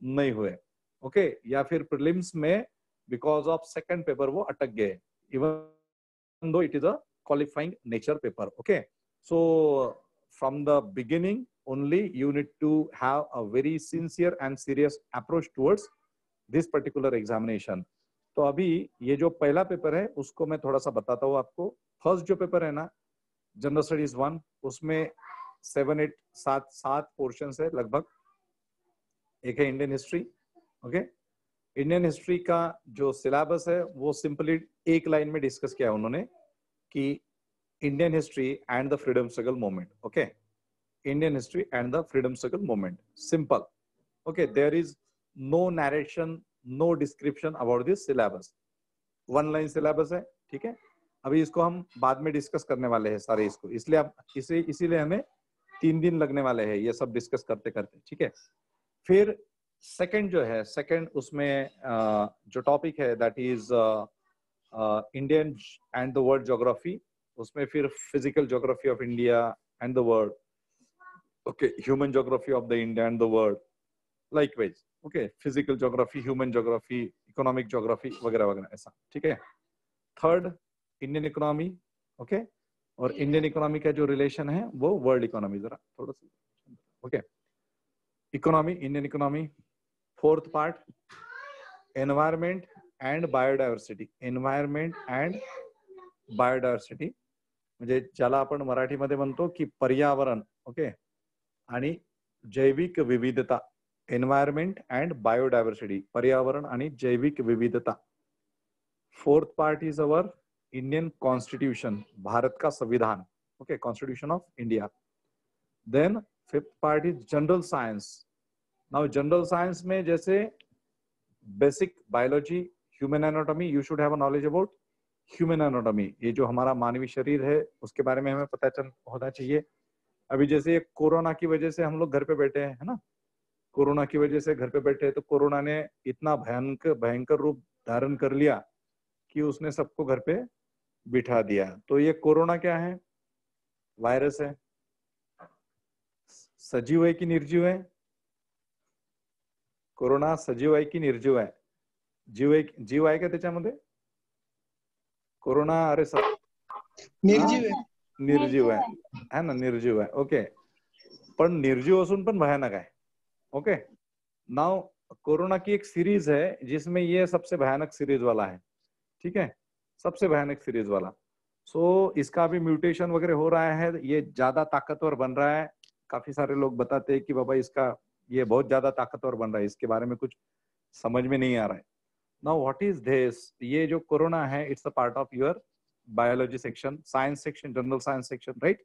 नहीं हुए, ओके, या फिर प्रीलिम्स में बिकॉज ऑफ सेकंड पेपर वो अटक गए, even though it is a qualifying nature paper, okay. So from the beginning only you need to have a very sincere and serious approach towards this particular examination. तो अभी ये जो पहला paper है उसको मैं थोड़ा सा बताता हूँ आपको। फर्स्ट जो पेपर है ना, जनरल स्टडीज 1, उसमें 7 पोर्शंस है लगभग। एक है Indian history, okay. Indian history का जो सिलेबस है वो सिंपली एक लाइन में डिस्कस किया उन्होंने कि Indian history and the freedom struggle movement. Okay, Indian history and the freedom struggle movement, simple. Okay, there is no narration, no description about this syllabus, one line syllabus है, ठीक है। अभी इसको हम बाद में डिस्कस करने वाले हैं सारे इसको, इसलिए आप इसीलिए हमें 3 दिन लगने वाले हैं ये सब डिस्कस करते करते, ठीक है। फिर सेकंड जो है, सेकंड उसमें जो टॉपिक है that is Indian and the world geography, उसमें फिर physical geography of India and the world, okay, human geography of the India and the world, likewise, okay, physical geography, human geography, economic geography वगैरह वगैरह ऐसा, ठीक है। Third Indian economy, okay, और Indian economy का जो रिलेशन है वो वर्ल्ड इकोनॉमी, जरा थोड़ा सा, okay, economy, Indian economy. Fourth part environment and biodiversity, environment and biodiversity म्हणजे ज्याला आपण मराठीमध्ये म्हणतो की पर्यावरण, ओके, आणि जैविक विविधता, एनवायरमेंट एंड बायोडायव्हर्सिटी, पर्यावरण आणि जैविक विविधता। Fourth part is our Indian constitution, Bharat का संविधान, okay, constitution of India. Then fifth part is general science. Now general science में जैसे basic biology, human anatomy, you should have a knowledge about human anatomy, ये जो हमारा मानवीय शरीर है उसके बारे में हमें पता चल होना चाहिए। अभी जैसे कोरोना की वजह से हम लोग घर पे बैठे हैं, है ना, कोरोना की वजह से घर पे बैठे हैं, तो कोरोना ने इतना भयंकर रूप धारण कर लिया कि उसने सबको घर पे बिठा दिया। तो ये कोरोना क्या है? वायरस है। सजीव है कि निर्जीव है? कोरोना सजीव आहे की निर्जीव आहे? जीव आहे का त्याच्यामध्ये? कोरोना अरे निर्जीव आहे, निर्जीव है ना, निर्जीव है, ओके, पण निर्जीव असून पण भयानक आहे, ओके। नाउ कोरोना की एक सीरीज है जिसमें ये सबसे भयानक सीरीज वाला है, ठीक है, सबसे भयानक सीरीज वाला। सो इसका भी म्यूटेशन वगैरह हो रहा है, ये ज्यादा ताकतवर बन रहा है। काफी सारे लोग बताते हैं कि बाबा इसका ये बहुत ज्यादा ताकतवर बन रहा है, इसके बारे में कुछ समझ में नहीं आ रहा है। Now what is this? ये जो कोरोना है it's a part of your biology section, science section, general science section, right.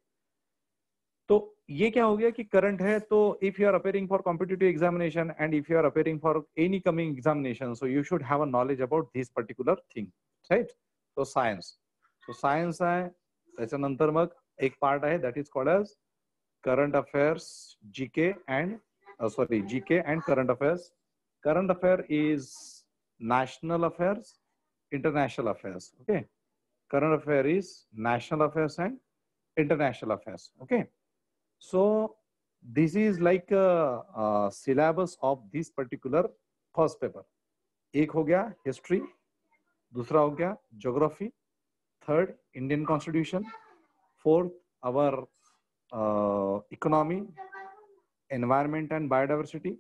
तो ये क्या हो गया कि करंट है, तो if you are appearing for competitive examination and if you are appearing for any coming examination, so you should have a knowledge about this particular thing, right. तो science आहे, त्याच्यानंतर मग एक पार्ट आहे that is called as current affairs, GK and GK and current affairs. Current affair is national affairs, international affairs, okay. Current affair is national affairs and international affairs, okay. So this is like a syllabus of this particular first paper. एक हो गया history, दूसरा हो गया geography, third Indian constitution, fourth our economy, environment and biodiversity,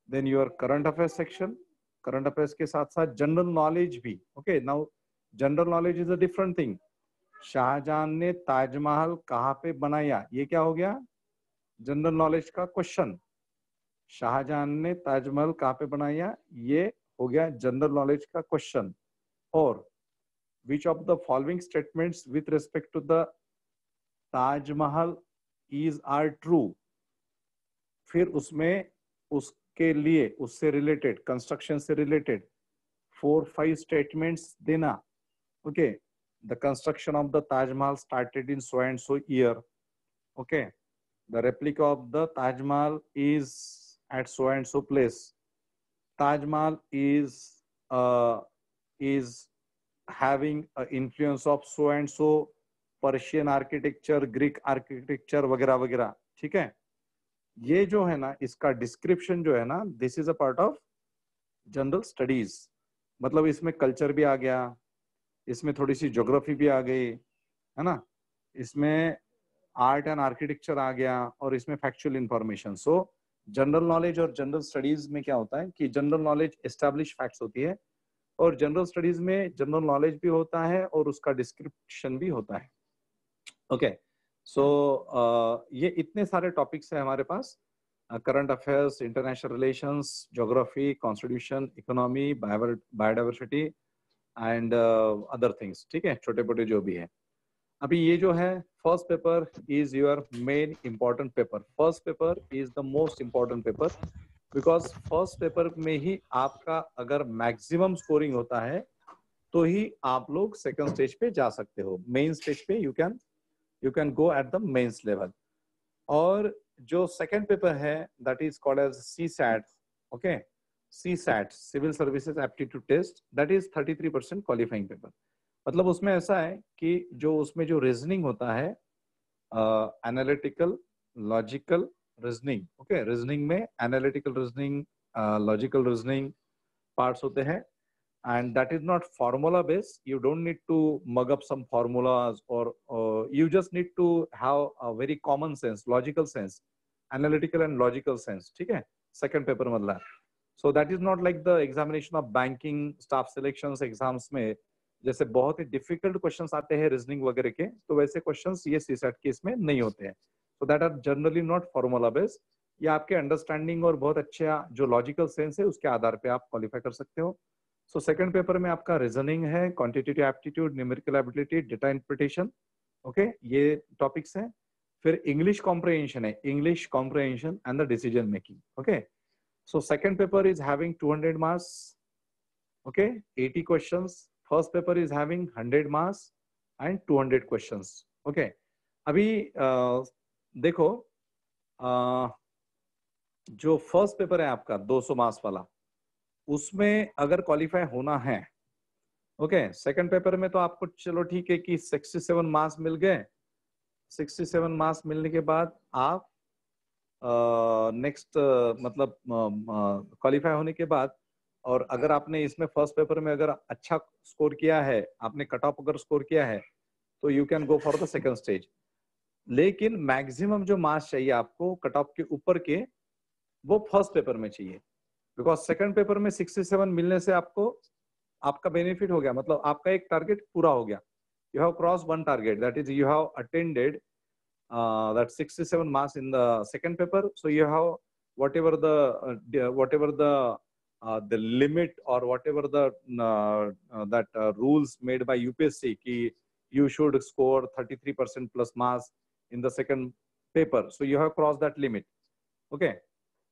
then your current affairs section, current affairs के साथ साथ general knowledge भी, okay. Now general knowledge is a different thing. Shah Jahan ने ताजमहल कहाँ पे बनाया, ये क्या हो गया? जनरल नॉलेज का क्वेश्चन। शाहजहां ने ताजमहल कहाँ पे बनाया, ये हो गया जनरल नॉलेज का क्वेश्चन। और which of the following statements with respect to the Taj Mahal is are true. फिर उसमें के लिए उससे रिलेटेड, कंस्ट्रक्शन से रिलेटेड 4-5 स्टेटमेंट्स देना, okay. The construction of the Taj Mahal started in so and so year, okay. The replica of the Taj Mahal is at so and so place. Taj Mahal is having an influence of so and so Persian architecture, Greek architecture वगैरह वगैरह, ठीक है। ये जो है ना, इसका description जो है ना, this is a part of general studies. मतलब इसमें कल्चर भी आ गया, इसमें थोड़ी सी ज्योग्राफी भी आ गई, है ना, इसमें आर्ट एंड आर्किटेक्चर आ गया, और इसमें फैक्चुअल इंफॉर्मेशन। सो जनरल नॉलेज और जनरल स्टडीज में क्या होता है कि जनरल नॉलेज एस्टैब्लिश फैक्ट्स होती है, और जनरल स्टडीज में जनरल नॉलेज भी होता है और उसका डिस्क्रिप्शन भी होता है, ओके। सो ये इतने सारे टॉपिक्स है हमारे पास। current affairs, international relations, geography, constitution, economy, biodiversity and other things. ठीक है, छोटे मोटे जो भी है. अभी ये जो है first paper is your main important paper. First paper is the most important paper because first paper में ही आपका अगर मैक्सिमम स्कोरिंग होता है तो ही आप लोग सेकंड स्टेज पे जा सकते हो. मेन स्टेज पे you can go at the mains level. और जो सेकंड पेपर है that is called as CSAT. Okay, CSAT civil services aptitude test, that is 33% qualifying paper. मतलब उसमें ऐसा है कि जो उसमें जो रीजनिंग होता है analytical logical reasoning. Okay, reasoning में analytical reasoning logical reasoning parts होते हैं and that is not formula based. You don't need to mug up some formulas or you just need to have a very common sense, logical sense, analytical and logical sense. ठीक है, second paper मतलब. So that is not like the examination of banking staff selections exams में जैसे बहुत ही difficult questions आते हैं reasoning वगैरह के, तो वैसे questions ये CSAT के इसमें नहीं होते हैं. So that are generally not formula based. ये आपके अंडरस्टैंडिंग और बहुत अच्छा जो लॉजिकल सेंस है उसके आधार पे आप क्वालिफाई कर सकते हो. सो सेकंड पेपर में आपका रीजनिंग है, quantitative aptitude, numerical ability, data interpretation. Okay, ये टॉपिक्स हैं. फिर इंग्लिश कॉम्प्रिहेंशन है, English comprehension and the decision making. Okay, so second paper is having 200 marks. Okay, 80 questions. First paper is having 100 marks and 200 questions. Okay, अभी देखो जो first paper है आपका 200 marks वाला, उसमें अगर क्वालिफाई होना है, ओके, सेकंड पेपर में तो आपको चलो ठीक है कि 67 मार्क्स मिल गए. 67 मार्क्स मिलने के बाद आप नेक्स्ट मतलब क्वालिफाई होने के बाद, और अगर आपने इसमें फर्स्ट पेपर में अगर अच्छा स्कोर किया है, आपने कट ऑफ अगर स्कोर किया है, तो you can go for the second stage. लेकिन मैक्सिमम जो मार्क्स चाहिए आपको कट ऑफ के ऊपर के, वो फर्स्ट पेपर में चाहिए. बिकॉज सेकंड पेपर में 67 मिलने से आपको आपका बेनिफिट हो गया, मतलब आपका एक टारगेट पूरा हो गया. You have cross one target, that is you have attended that 67 marks in the second paper. So you have whatever the limit or whatever the rules made by UPSC ki you should score 33% plus marks in the second paper. So you have crossed that limit. Okay,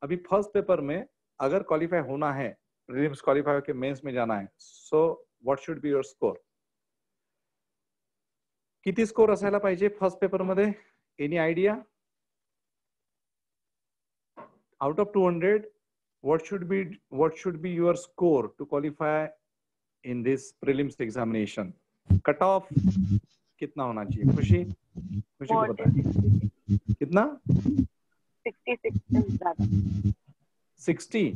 अभी first paper में अगर qualify होना है, prelims qualify होकर mains में जाना है, so what should be your score? किती स्कोर असायला पाहिजे फर्स्ट पेपर मध्ये? Any idea? Out of 200 what should be your score to qualify in this prelims examination? Cut off कितना होना चाहिए? खुशी को पता है कितना? 66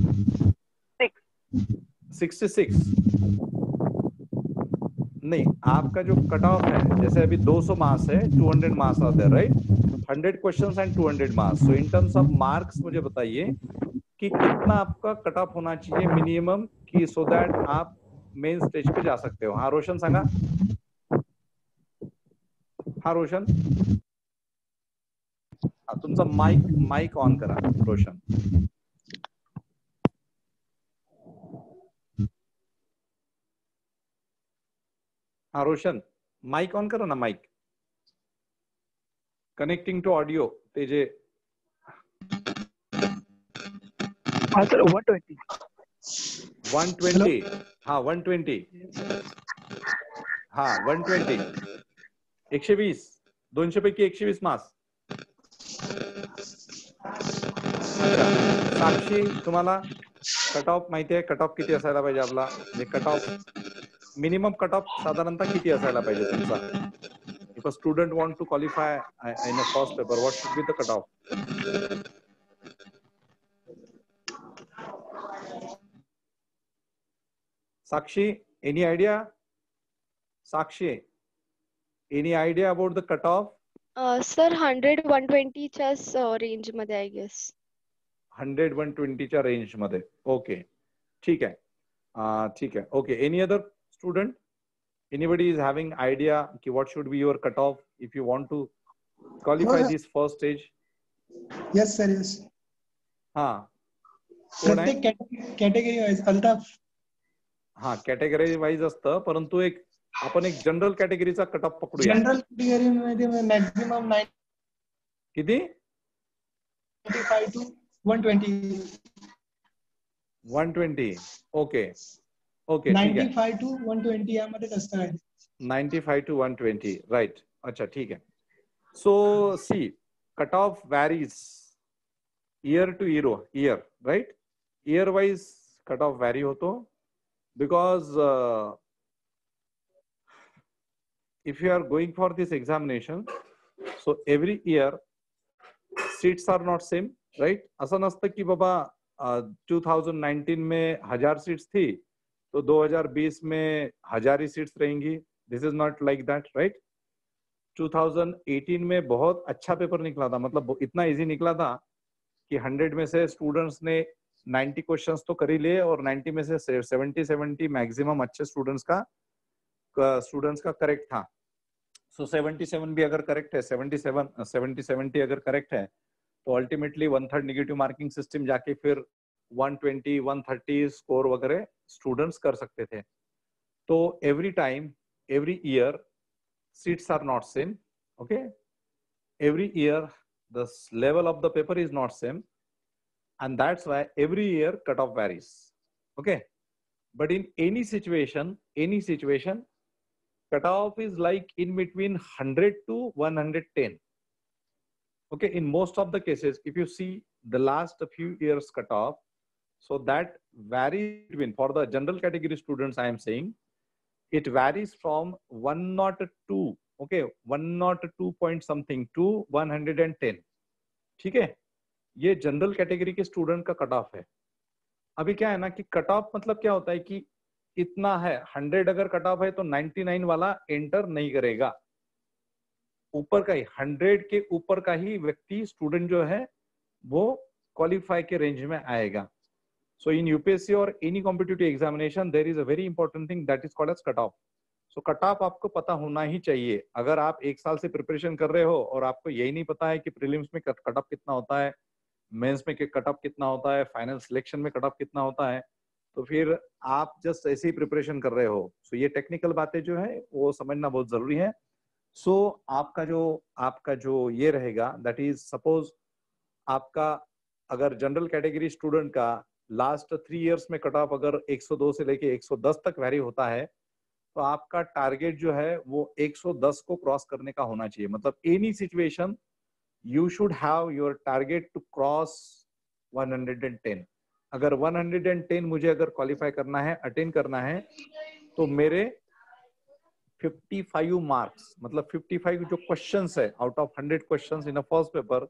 नहीं, आपका जो कट ऑफ है, जैसे अभी 200 मार्क्स है, 200 मार्क्स आते हैं, right? 100 questions and 200 marks. So in terms of marks मुझे बताइए कि कितना आपका कट ऑफ होना चाहिए मिनिमम, कि सो दैट आप मेन स्टेज पे जा सकते हो. हाँ रोशन सांगा. हाँ रोशन, तुमचा माइक ऑन करा रोशन. हाँ रोशन, माइक ऑन करो ना. Mic connecting to audio. तेजे हाँ सर 120. हाँ 120. हाँ 120. 120. 200 पैकी 120 मार्क्स. साक्षी, तुम्हाला कट ऑफ माहिती आहे? कट ऑफ किती असायला पाहिजे आपला? Cut off minimum cut off साधारणतः किती असायला पाहिजे तुमचा? If a student want to qualify in a first paper, what should be the cut off? Sakshi, any idea? Sakshi, any idea about the cutoff? Sir, 100-120 च्याच range मध्ये I guess. 100-120 च्या range मध्ये. Okay, ठीक आहे. ठीक आहे. Okay, any other student? Anybody is having idea कि what should be your cutoff if you want to qualify this first stage? Yes sir, yes. हाँ code आहे. प्रत्येक कॅटेगरी वाईज अल्ताफ. हा कॅटेगरी वाईज असतं, परंतु एक आपण एक जनरल कॅटेगरीचा कट ऑफ पकडूया. जनरल कॅटेगरी मध्ये मॅक्झिमम किती? 95 to 120. 120. ओके ओके ठीक आहे. 95 to 120 यामध्ये कसं आहे? 95 to 120 राइट. अच्छा ठीक है. So see cut off varies year to year right. Year wise cut off vary होतो because if you are going for this examination, so every year seats are not same right. असं नसतं की बाबा 2019 में 1000 seats थी तो 2020 में 1000 ही seats रहेंगी. This is not like that right. 2018 में बहुत अच्छा पेपर निकला था, मतलब इतना इजी निकला था कि 100 में से स्टूडेंट्स ने 90 क्वेश्चंस तो कर ही लिए और 90 में से 70 मैक्सिमम अच्छे स्टूडेंट्स का करेक्ट था. सो 77 भी अगर करेक्ट है, 70 अगर करेक्ट है तो अल्टीमेटली 1/3 नेगेटिव मार्किंग सिस्टम जाके फिर 120 130 स्कोर वगैरह स्टूडेंट्स कर सकते थे. तो every time every year seats are not same. Okay, every year the level of the paper is not same, and that's why every year cutoff varies. Okay, but in any situation cutoff is like in between 100 to 110. Okay, in most of the cases if you see the last few years cutoff, so that varies between, for the general category students I am saying, it varies from 102, okay, 102 point something to 110. ठीक है, ये general category के student का cut off है. अभी क्या है ना कि कट ऑफ मतलब क्या होता है कि इतना है, 100 अगर कट ऑफ है तो 99 वाला एंटर नहीं करेगा. ऊपर का ही 100 के ऊपर का ही व्यक्ति स्टूडेंट जो है वो क्वालिफाई के रेंज में आएगा. So in UPSC or any competitive examination, there is a very important thing that is called as cutoff. So cutoff आपको पता होना ही चाहिए. अगर आप एक साल से प्रिपरेशन कर रहे हो और आपको यही नहीं पता है कि प्रीलिम्स में कटऑफ कितना होता है, मेंस में कटऑफ कितना होता है, फाइनल सिलेक्शन में कटऑफ कितना होता है, तो फिर आप जस्ट ऐसे ही प्रिपरेशन कर रहे हो. सो ये टेक्निकल बातें जो है वो समझना बहुत जरूरी है. सो आपका जो ये रहेगा, दैट इज सपोज आपका अगर जनरल कैटेगरी स्टूडेंट का लास्ट 3 इयर्स में कट ऑफ अगर 102 से लेके 110 तक वैरी होता है तो आपका टारगेट जो है वो 110 को क्रॉस करने का होना चाहिए. मतलब any situation you should have your target to cross 110. अगर 110 मुझे अगर क्वालिफाई करना है, अटेन करना है, तो मेरे 55 मार्क्स, मतलब 55 जो क्वेश्चंस है out of 100 questions in a first paper,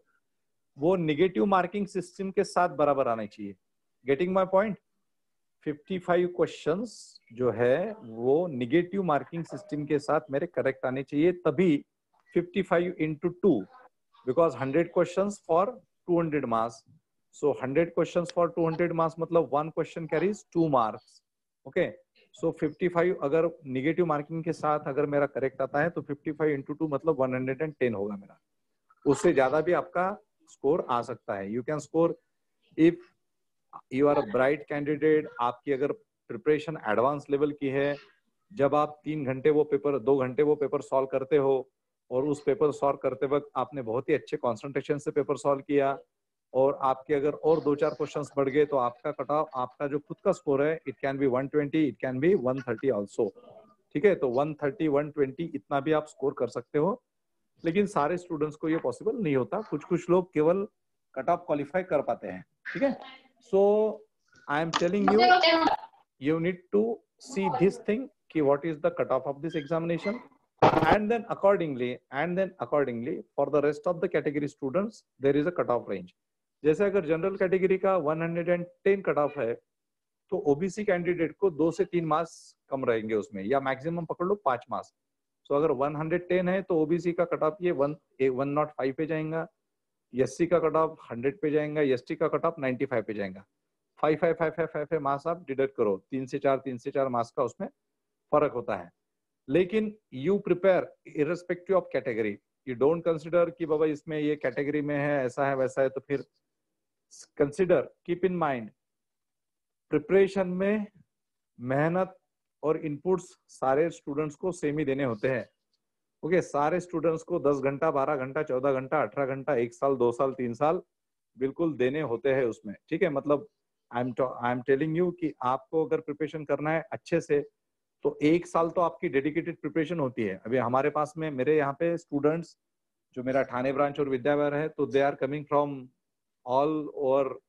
वो निगेटिव मार्किंग सिस्टम के साथ बराबर आने चाहिए. Getting my point. 55 क्वेश्चंस जो है वो निगेटिव मार्किंग सिस्टम के साथ मेरे करेक्ट आने चाहिए, तभी 55 into 2 because 100 questions for 200 marks. So 100 questions for 200 marks मतलब 1 question carries 2 marks. Okay, so 55 अगर निगेटिव मार्किंग के साथ अगर मेरा करेक्ट आता है तो 55 into 2 मतलब 110 होगा मेरा. उससे ज्यादा भी आपका स्कोर आ सकता है. You can score if you are a bright candidate. आपकी अगर प्रिपरेशन एडवांस लेवल की है, जब आप 3 घंटे वो पेपर 2 घंटे वो पेपर सॉल्व करते हो और उस पेपर सॉल्व करते वक्त आपने बहुत ही अच्छे कंसंट्रेशन से पेपर सॉल्व किया और आपके अगर और 2-4 क्वेश्चंस बढ़ गए तो आपका कट ऑफ, आपका जो खुद का स्कोर है, it can be 120, it can be 130 also. ठीक है, तो 130 120 इतना भी आप स्कोर कर सकते हो. लेकिन सारे स्टूडेंट्स को ये पॉसिबल नहीं होता. कुछ लोग केवल कट ऑफ क्वालिफाई कर पाते हैं. ठीक है, so I am telling you, you need to see this thing कि what is the cutoff of this examination, and then accordingly for the rest of the category students there is a cutoff range. जैसे अगर general category का 110 cutoff है तो OBC candidate को 2 से 3 marks कम रहेंगे उसमें, या मैक्सिमम पकड़ लो 5 मार्क्स. सो अगर 110 है तो ओबीसी का कटऑफ ये 105 पे जाएगा, एससी का कट ऑफ 100 पे जाएगा, एसटी का कट ऑफ 95 पे जाएगा. 5 मार्क्स आप डिडक्ट करो, 3 से 4 मार्क्स का उसमें फर्क होता है. लेकिन you prepare irrespective of category. You don't consider कि बाबा इसमें ये कैटेगरी में है, ऐसा है वैसा है, तो फिर consider, keep in mind, preparation में मेहनत और इनपुट्स सारे स्टूडेंट्स को सेम ही देने होते हैं। ओके, सारे स्टूडेंट्स को 10 घंटा, 12 घंटा, 14 घंटा, 18 घंटा, 1 साल, 2 साल, 3 साल बिल्कुल देने होते हैं उसमें। ठीक है, मतलब आई एम टेलिंग यू कि आपको अगर प्रिपरेशन करना है अच्छे से तो 1 साल तो आपकी डेडिकेटेड प्रिपरेशन होती है। अभी हमारे पास में मेरे यहाँ पे स्टूडेंट्स जो मेरा ठाणे ब्रांच और विद्याविहार है, तो they are coming from all over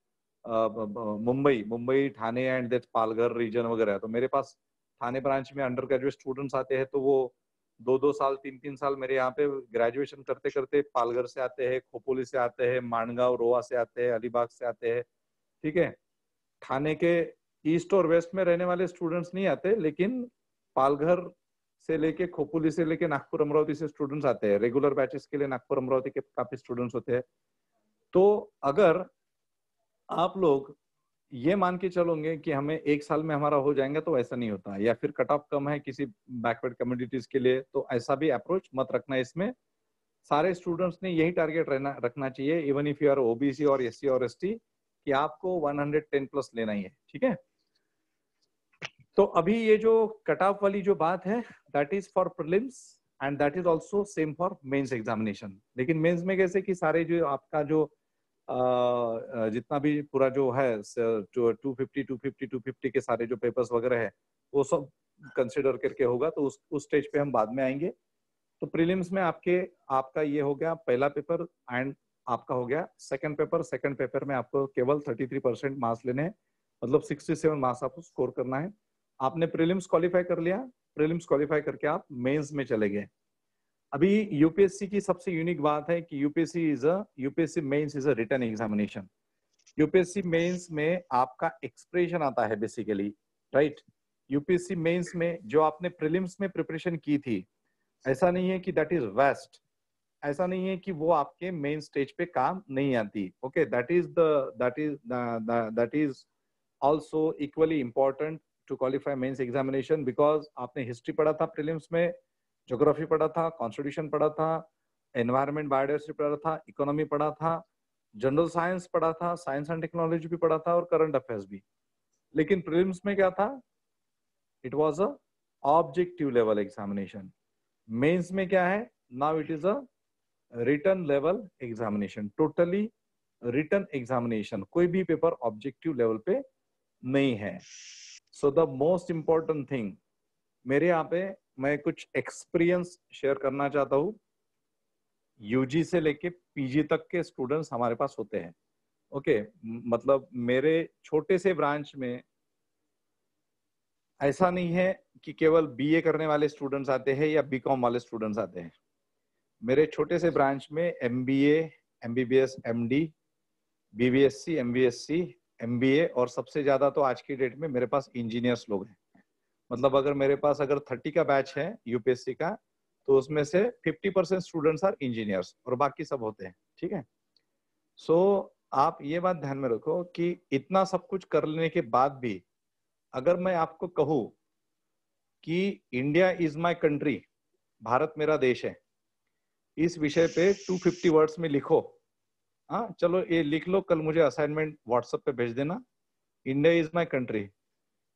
Mumbai, Thane and that Palghar region वगैरह। तो मेरे पास ठाणे ब्रांच में अंडर ग्रेजुएट स्टूडेंट्स आते हैं, तो वो 2-2 साल, 3-3 साल मेरे यहाँ पे ग्रेजुएशन करते करते पालघर से आते हैं, खोपोली से आते हैं, माणगांव, रोहा से आते हैं, अलीबाग से आते हैं। ठीक है, ठाणे के ईस्ट और वेस्ट में रहने वाले स्टूडेंट्स नहीं आते, लेकिन पालघर से लेके, खोपोली से लेके नागपुर, अमरावती से स्टूडेंट्स आते हैं। रेगुलर बैचेस के लिए नागपुर, अमरावती के काफी स्टूडेंट्स होते हैं। तो अगर आप लोग ये मान के चलोगे कि हमें 1 साल में हमारा हो जाएगा, तो ऐसा नहीं होता। या फिर कट ऑफ कम है किसी बैकवर्ड कम्युनिटीज के लिए, तो ऐसा भी अप्रोच मत रखना। इसमें सारे स्टूडेंट्स ने यही टारगेट रखना चाहिए, even if you are OBC और एससी और एसटी, कि आपको 110 प्लस लेना ही है। ठीक है, तो अभी ये जो कट ऑफ वाली जो बात है, that is for prelims and that is also same for mains examination. लेकिन मेंस में कैसे कि सारे जो आपका जो जितना भी पूरा जो है 250 के सारे जो पेपर्स वगैरह है, वो सब कंसिडर करके होगा। तो उस स्टेज पे हम बाद में आएंगे। तो प्रीलिम्स में आपका ये हो गया पहला पेपर एंड आपका हो गया सेकंड पेपर। सेकंड पेपर में आपको केवल 33% मार्क्स लेने हैं, मतलब 67 मार्क्स आपको स्कोर करना है। आपने प्रीलिम्स क्वालिफाई कर लिया, प्रीलिम्स क्वालिफाई करके आप मेंस में चले गए। अभी यूपीएससी की सबसे यूनिक बात है कि UPSC mains is a written examination. UPSC mains में आपका एक्सप्रेशन आता है बेसिकली, राइट। यूपीएससी मेंस में जो आपने प्रीलिम्स में प्रिपरेशन की थी, ऐसा नहीं है कि दैट इज वेस्ट, ऐसा नहीं है कि वो आपके मेन स्टेज पे काम नहीं आती। Okay, that is also equally important to qualify mains examination, because आपने हिस्ट्री पढ़ा था प्रीलिम्स में, ज्योग्राफी पढ़ा था, कॉन्स्टिट्यूशन पढ़ा था, एनवायरमेंट बायोडाइवर्सिटी पढ़ा था, इकोनॉमी पढ़ा था, जनरल साइंस पढ़ा था, साइंस एंड टेक्नोलॉजी भी पढ़ा था और करंट अफेयर्स भी। लेकिन प्रीलिम्स में क्या था? It was a objective level examination. Mains में क्या है? Now it is a written level examination, totally written examination. कोई भी पेपर ऑब्जेक्टिव लेवल पे नहीं है। So the most important thing, मेरे यहाँ पे मैं कुछ एक्सपीरियंस शेयर करना चाहता हूँ। यूजी से लेके पीजी तक के स्टूडेंट्स हमारे पास होते हैं। ओके, मतलब मेरे छोटे से ब्रांच में ऐसा नहीं है कि केवल बीए करने वाले स्टूडेंट्स आते हैं या बीकॉम वाले स्टूडेंट्स आते हैं। मेरे छोटे से ब्रांच में MBA, MBBS, MD, BVSc, MBSC, MBA और सबसे ज्यादा तो आज की डेट में मेरे पास इंजीनियर्स लोग हैं। मतलब अगर मेरे पास 30 का बैच है यूपीएससी का, तो उसमें से 50% स्टूडेंट्स आर इंजीनियर्स और बाकी सब होते हैं। ठीक है, सो आप ये बात ध्यान में रखो कि इतना सब कुछ कर लेने के बाद भी अगर मैं आपको कहूँ कि India is my country, Bharat मेरा देश है, इस विषय पे 250 वर्ड्स में लिखो। हाँ चलो ये लिख लो, कल मुझे असाइनमेंट व्हाट्सएप पे भेज देना। India is my country,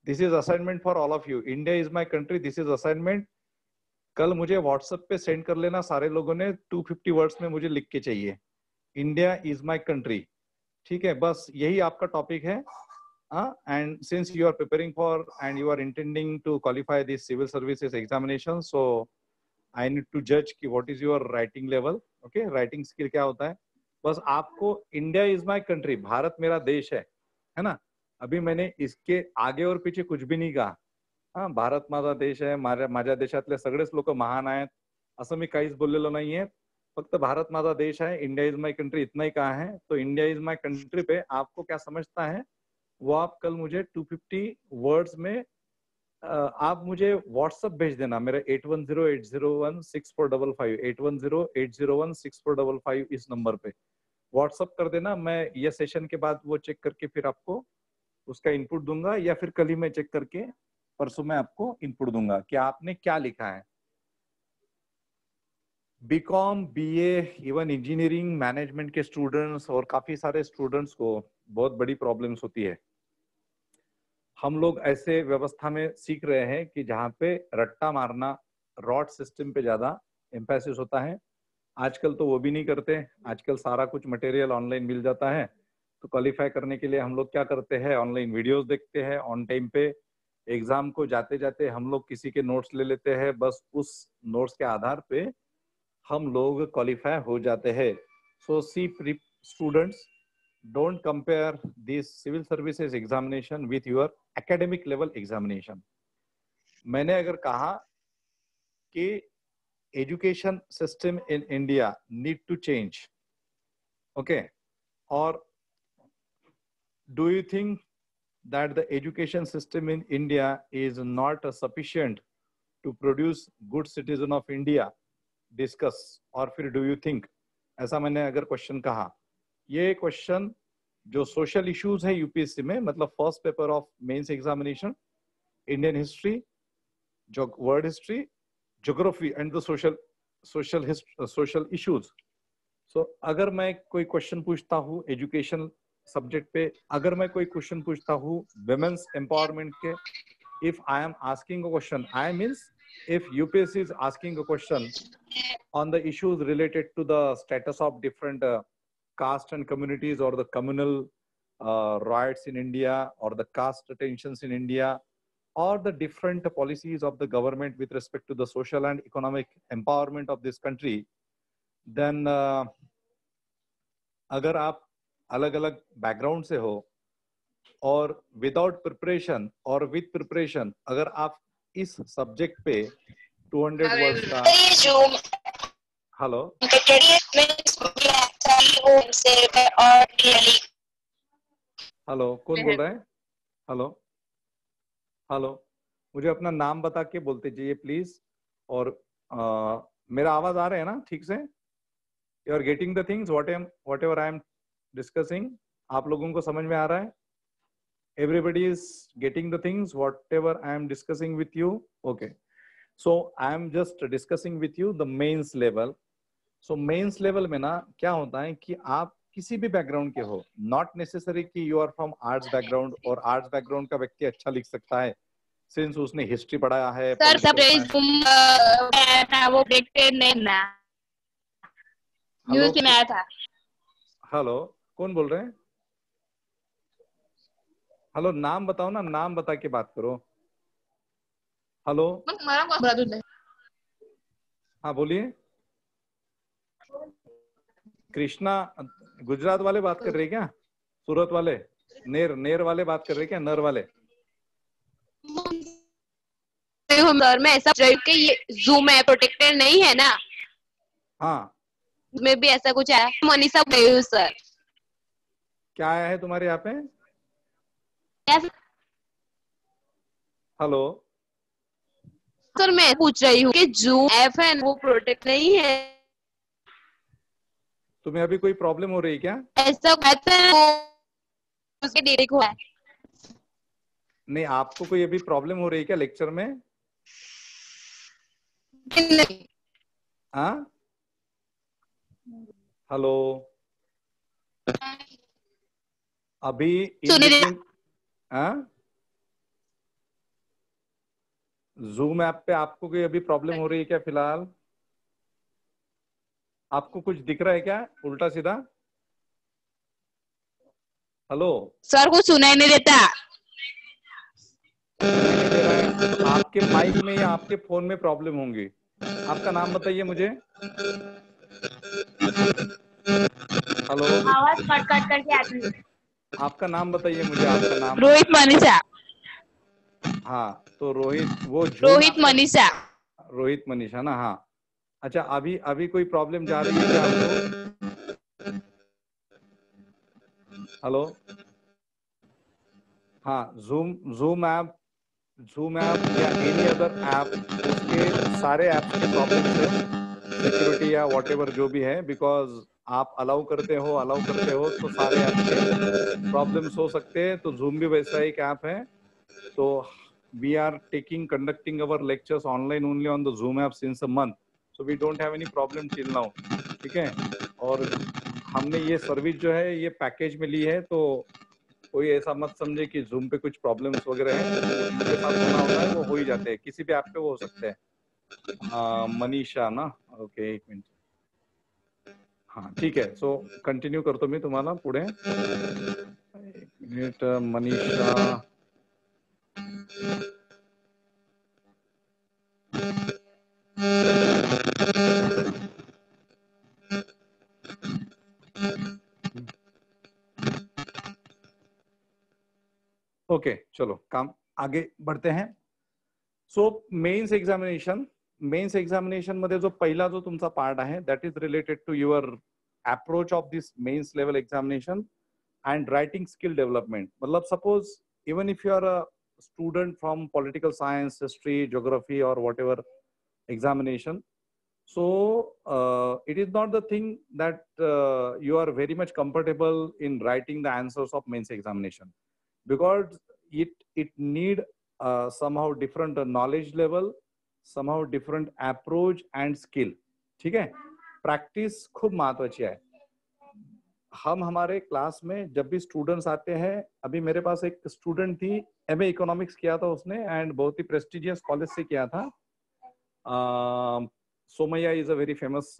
this is assignment for all of you. India is my country, this is assignment. कल मुझे व्हाट्सएप पे सेंड कर लेना सारे लोगों ने, 250 वर्ड्स में मुझे लिख के चाहिए, इंडिया इज माय कंट्री। ठीक है, बस यही आपका टॉपिक है। And since you are preparing for and you are intending to qualify this civil services examination, so I need to जज कि what is your writing level. Okay, writing skill क्या होता है। बस आपको India is my country, Bharat मेरा देश है ना। अभी मैंने इसके आगे और पीछे कुछ भी नाही कहा। हाँ, भारत माझा देश आहे, माझ्या देशातले सगळेच लोक महान आहेत, असं मी काहीच बोललेलो नाहीये। फक्त भारत माझा देश है, इंडिया इज माय कंट्री इतना ही कहा है। तो इंडिया इज माय कंट्री पे आपको क्या समझता है वो आप कल मुझे 250 वर्ड्स में आप मुझे व्हाट्सएप भेज देना मेरे 8108016455 8108016455 इस नंबर पे व्हाट्सएप कर देना। मैं ये सेशन के बाद वो चेक करके फिर आपको उसका इनपुट दूंगा, या फिर कल ही मैं चेक करके परसों मैं आपको इनपुट दूंगा कि आपने क्या लिखा है। BCom, BA, even engineering, management के स्टूडेंट्स और काफी सारे स्टूडेंट्स को बहुत बड़ी प्रॉब्लम्स होती है। हम लोग ऐसे व्यवस्था में सीख रहे हैं कि जहाँ पे रट्टा मारना, रॉड सिस्टम पे ज्यादा एम्फेसिस होता है। आजकल तो वो भी नहीं करते, आजकल सारा कुछ मटेरियल ऑनलाइन मिल जाता है। तो क्वालिफाई करने के लिए हम लोग क्या करते हैं, ऑनलाइन वीडियोस देखते हैं, ऑन टाइम पे एग्जाम को जाते जाते हम लोग किसी के नोट्स ले लेते हैं, बस उस नोट्स के आधार पे हम लोग क्वालिफाई हो जाते हैं। सो सी students, don't compare this civil services examination with your academic level examination. मैंने अगर कहा कि education system in India need to change, okay, or do you think that the education system in India is not sufficient to produce good citizen of India? Discuss. और फिर do you think, ऐसा मैंने अगर question कहा, ये question जो social issues है UPSC में, मतलब first paper of mains examination, Indian history, जो world history, geography and the social issues. So अगर मैं कोई क्वेश्चन पूछता हूँ एजुकेशन सब्जेक्ट पे, अगर मैं कोई क्वेश्चन पूछता हूँ विमेंस एम्पावरमेंट के, if I am asking a question, I means if UPSC is asking a question on the issues related to the status of different caste and communities, or the communal riots in India, or the caste tensions in India, or the different policies of the government with respect to the social and economic empowerment of this country, then अगर आप अलग अलग background से हो और without preparation और with preparation, अगर आप इस सब्जेक्ट पे 200 वर्ड्स का, हेलो हेलो कौन बोल रहा है, हेलो हेलो, मुझे अपना नाम बता के बोलते जाइए प्लीज। और मेरा आवाज आ रहा है ना ठीक से? You are getting the things whatever I am discussing? आप लोगों को समझ में आ रहा है? Everybody is getting the things whatever I am discussing with you? Okay, so I am just discussing with you the mains level. So mains level में ना क्या होता है कि आप किसी भी बैकग्राउंड के हो, नॉट नेसेसरी कि you are from arts background, और आर्ट्स बैकग्राउंड का व्यक्ति अच्छा लिख सकता है सिंस उसने हिस्ट्री पढ़ाया है। सर सब वो प्रेडिक्टेड नहीं ना, न्यूज़ में आया था। हेलो कौन बोल रहे हैं? हेलो नाम बताओ ना, नाम बता के बात करो। हेलो हाँ बोलिए। कृष्णा गुजरात वाले बात कर रहे हैं क्या? सूरत वाले, नेर वाले बात कर रहे हैं क्या? नर वाले? सर मैं ऐसा कि ये जूम है प्रोटेक्टेड नहीं है ना? हाँ में भी ऐसा कुछ आया। मनीषा सर क्या आया है तुम्हारे यहाँ पे? हेलो सर मैं पूछ रही हूँ कि जूम ऐप है वो प्रोटेक्ट नहीं है। तुम्हें अभी कोई प्रॉब्लम हो रही है क्या? ऐसा कहते हैं उसके डेटे को है। नहीं, आपको कोई अभी प्रॉब्लम हो रही है क्या लेक्चर में? नहीं। हाँ हेलो अभी जूम ऐप पे आपको कोई अभी प्रॉब्लम हो रही है क्या फिलहाल? आपको कुछ दिख रहा है क्या उल्टा सीधा? हेलो सर कुछ सुनाई नहीं देता। आपके माइक में या आपके फोन में प्रॉब्लम होंगी। आपका नाम बताइए मुझे। हेलो आवाज कट करके आती है। आपका नाम बताइए मुझे, आपका नाम? रोहित मनीषा। हाँ तो रोहित, वो रोहित मनीषा। रोहित मनीषा ना? हाँ अच्छा, अभी कोई प्रॉब्लम जा रही है क्या आपको? हेलो हाँ जूम ऐप या एनी अदर ऐप, उसके सारे ऐप्स के प्रॉब्लम है, सिक्योरिटी या व्हाटएवर जो भी है, बिकॉज आप अलाउ करते हो तो सारे ऐप के प्रॉब्लम्स हो सकते हैं। तो जूम भी वैसा एक ऐप है। तो we are conducting our lectures online only on the Zoom app since a month. So we don't have any problem till now, ठीक है। और हमने ये सर्विस जो है ये पैकेज में ली है, तो कोई ऐसा मत समझे कि जूम पे कुछ प्रॉब्लम्स वगैरह हैं, उनके साथ होना होता है, वो हो ही जाते हैं, किसी भी ऐप पे वो हो सकते हैं। मनीषा ना, ओके, एक मिनिट, हाँ ठीक है। सो कंटिन्यू करतो मी तुम्हाला पुढे, एक मिनिट। मनीषा, ओके चलो काम आगे बढ़ते हैं। सो मेन्स एग्जामिनेशन मध्ये जो पहिला जो तुमचा पार्ट आहे that is related to your approach of this mains level examination and writing skill development. मतलब suppose even if you are a student from political science, history, geography or whatever examination, so it is not the thing that you are very much comfortable in writing the answers of mains examination, because it need somehow different knowledge level, somehow different approach and skill, ठीक है। Practice खूब महत्वाची आहे। हम हमारे class में जब भी स्टूडेंट्स आते हैं, अभी मेरे पास एक स्टूडेंट थी, एमए इकोनॉमिक्स किया था उसने एंड बहुत ही प्रेस्टिजियस कॉलेज से किया था। Somaiya is a very famous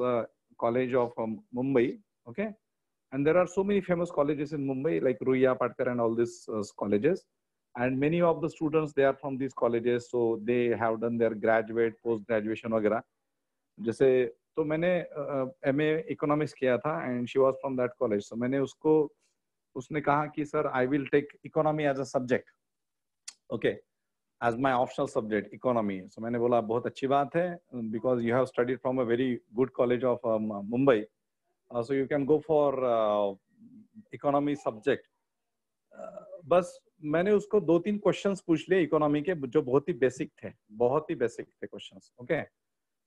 college of Mumbai, okay, and there are so many famous colleges in Mumbai like Ruia Patkar and all this colleges, and many of the students they are from this colleges, so they have done their graduate, post graduation वगैरह। जैसे तो मैंने MA economics किया था and she was from that college, so मैंने उसने कहा कि sir I will take economy as a subject, okay, as my optional subject economy. So मैंने बोला बहुत अच्छी बात है, because you have studied from a very good college of Mumbai, so you can go for economy subject. बस मैंने उसको 2-3 questions पूछ लिए इकोनॉमी के, जो बहुत ही बेसिक थे questions, okay,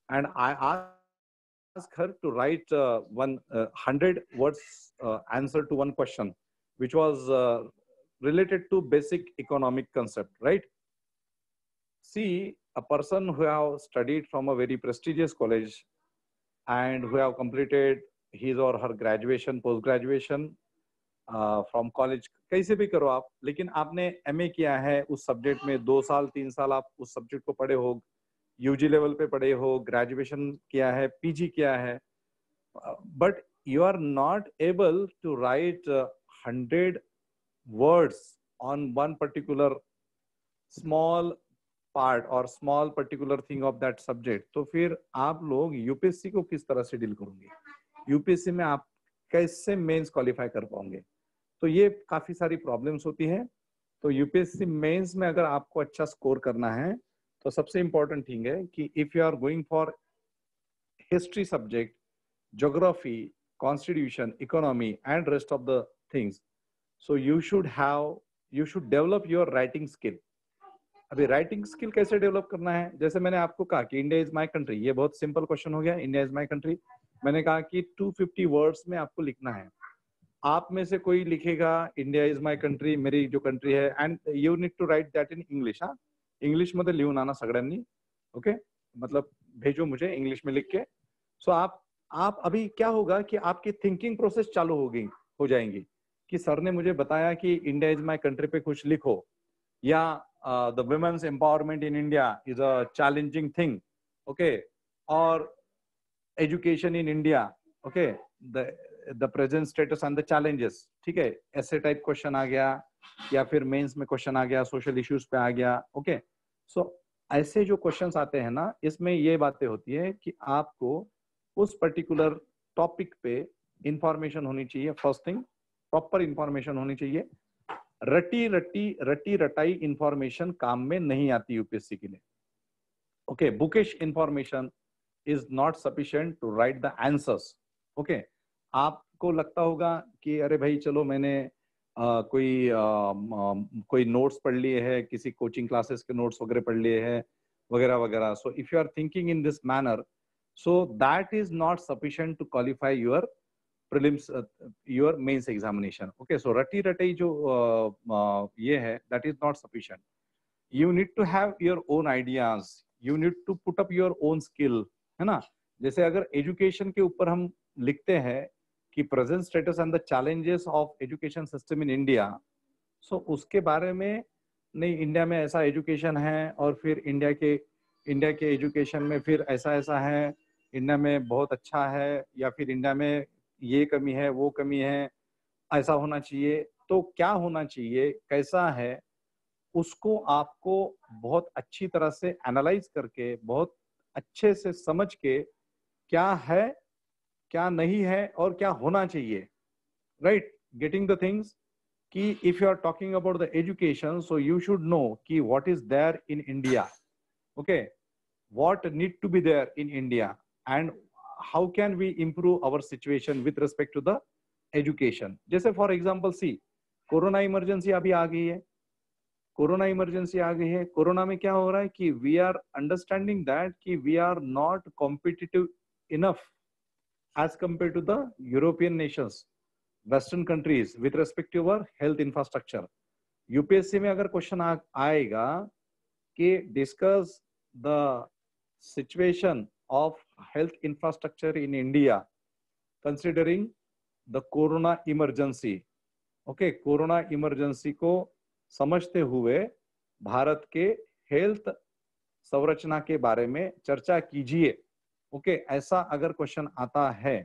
and I ask her to write 100 words answer to one question which was related to basic economic concept, right? See, a person who have studied from a very prestigious college and who have completed his or her graduation, post graduation from college, कैसे भी करो आप, लेकिन आपने MA किया है उस subject में, 2 साल 3 साल आप उस सब्जेक्ट को पढ़े हो, यूजी लेवल पे पढ़े हो, ग्रेजुएशन किया है, पीजी किया है, but you are not able to write 100 words on one particular small part or small particular thing of that subject, तो फिर आप लोग यूपीएससी को किस तरह से डील करोगे? यूपीएससी में आप कैसे मेंस क्वालिफाई कर पाओगे? तो ये काफी सारी प्रॉब्लम्स होती है। तो यूपीएससी मेंस में अगर आपको अच्छा स्कोर करना है तो सबसे इंपॉर्टेंट थिंग है कि if you are going for history subject, geography, constitution, economy and rest of the things, so you should develop your writing skill. अभी राइटिंग स्किल कैसे डेवलप करना है? जैसे मैंने आपको कहा कि इंडिया इज माय कंट्री, ये बहुत सिंपल क्वेश्चन हो गया, इंडिया इज माय कंट्री। मैंने कहा कि 250 वर्ड्स में आपको लिखना है। आप में से कोई लिखेगा इंडिया इज माय कंट्री, मेरी जो कंट्री है, and you need to write that in English. हाँ, इंग्लिश मध्ये लिहून आणा सगळ्यांनी, ओके, मतलब भेजो मुझे इंग्लिश में लिख के। सो आप अभी क्या होगा कि आपकी थिंकिंग प्रोसेस चालू हो जाएंगी कि सर ने मुझे बताया कि इंडिया इज माय कंट्री पे कुछ लिखो, या the women's empowerment in India is a challenging thing, okay, और education in India, okay, the present status and the challenges, ठीक है, ऐसे टाइप क्वेश्चन आ गया, या फिर मेंस में क्वेश्चन आ गया, सोशल इश्यूज पे आ गया, ओके। सो ऐसे जो क्वेश्चंस आते हैं ना, इसमें ये बातें होती है कि आपको उस पर्टिकुलर टॉपिक पे इंफॉर्मेशन होनी चाहिए। फर्स्ट थिंग, प्रॉपर इंफॉर्मेशन होनी चाहिए। रटी रटाई इंफॉर्मेशन काम में नहीं आती यूपीएससी के लिए, okay. Bookish information is not sufficient to write the answers, okay. आपको लगता होगा कि अरे भाई चलो मैंने कोई नोट्स पढ़ लिए है, किसी कोचिंग क्लासेस के नोट्स वगैरह पढ़ लिए हैं वगैरह वगैरह। So if you are thinking in this manner, so that is not sufficient to qualify your prelims, your mains examination, okay. So रटी रटाई जो ये है, that is not sufficient. You need to have your own ideas, you need to put up your own skill, है ना। जैसे अगर education के ऊपर हम लिखते हैं कि present status and the challenges of education system in India, so उसके बारे में नहीं, इंडिया में ऐसा एजुकेशन है और फिर इंडिया के एजुकेशन में फिर ऐसा ऐसा है, इंडिया में बहुत अच्छा है, या फिर इंडिया में ये कमी है वो कमी है, ऐसा होना चाहिए। तो क्या होना चाहिए, कैसा है, उसको आपको बहुत अच्छी तरह से एनालाइज करके, बहुत अच्छे से समझ के क्या है, क्या नहीं है और क्या होना चाहिए, राइट, गेटिंग द थिंग्स कि if you are talking about the education, so you should know कि what is there in India, okay, what need to be there in India, and how can we improve our situation with respect to the education. जैसे for example see, corona emergency अभी आ गई है, corona emergency आ गई है। Corona में क्या हो रहा है कि वी आर अंडरस्टैंडिंग दैट कि we are not competitive enough as compare to the European nations, western countries with respect to our health infrastructure. UPSC में अगर क्वेश्चन आएगा कि discuss the situation of health infrastructure in India considering the corona emergency, okay, corona emergency को समझते हुए भारत के health संरचना के बारे में चर्चा कीजिए, ओके, ऐसा अगर क्वेश्चन आता है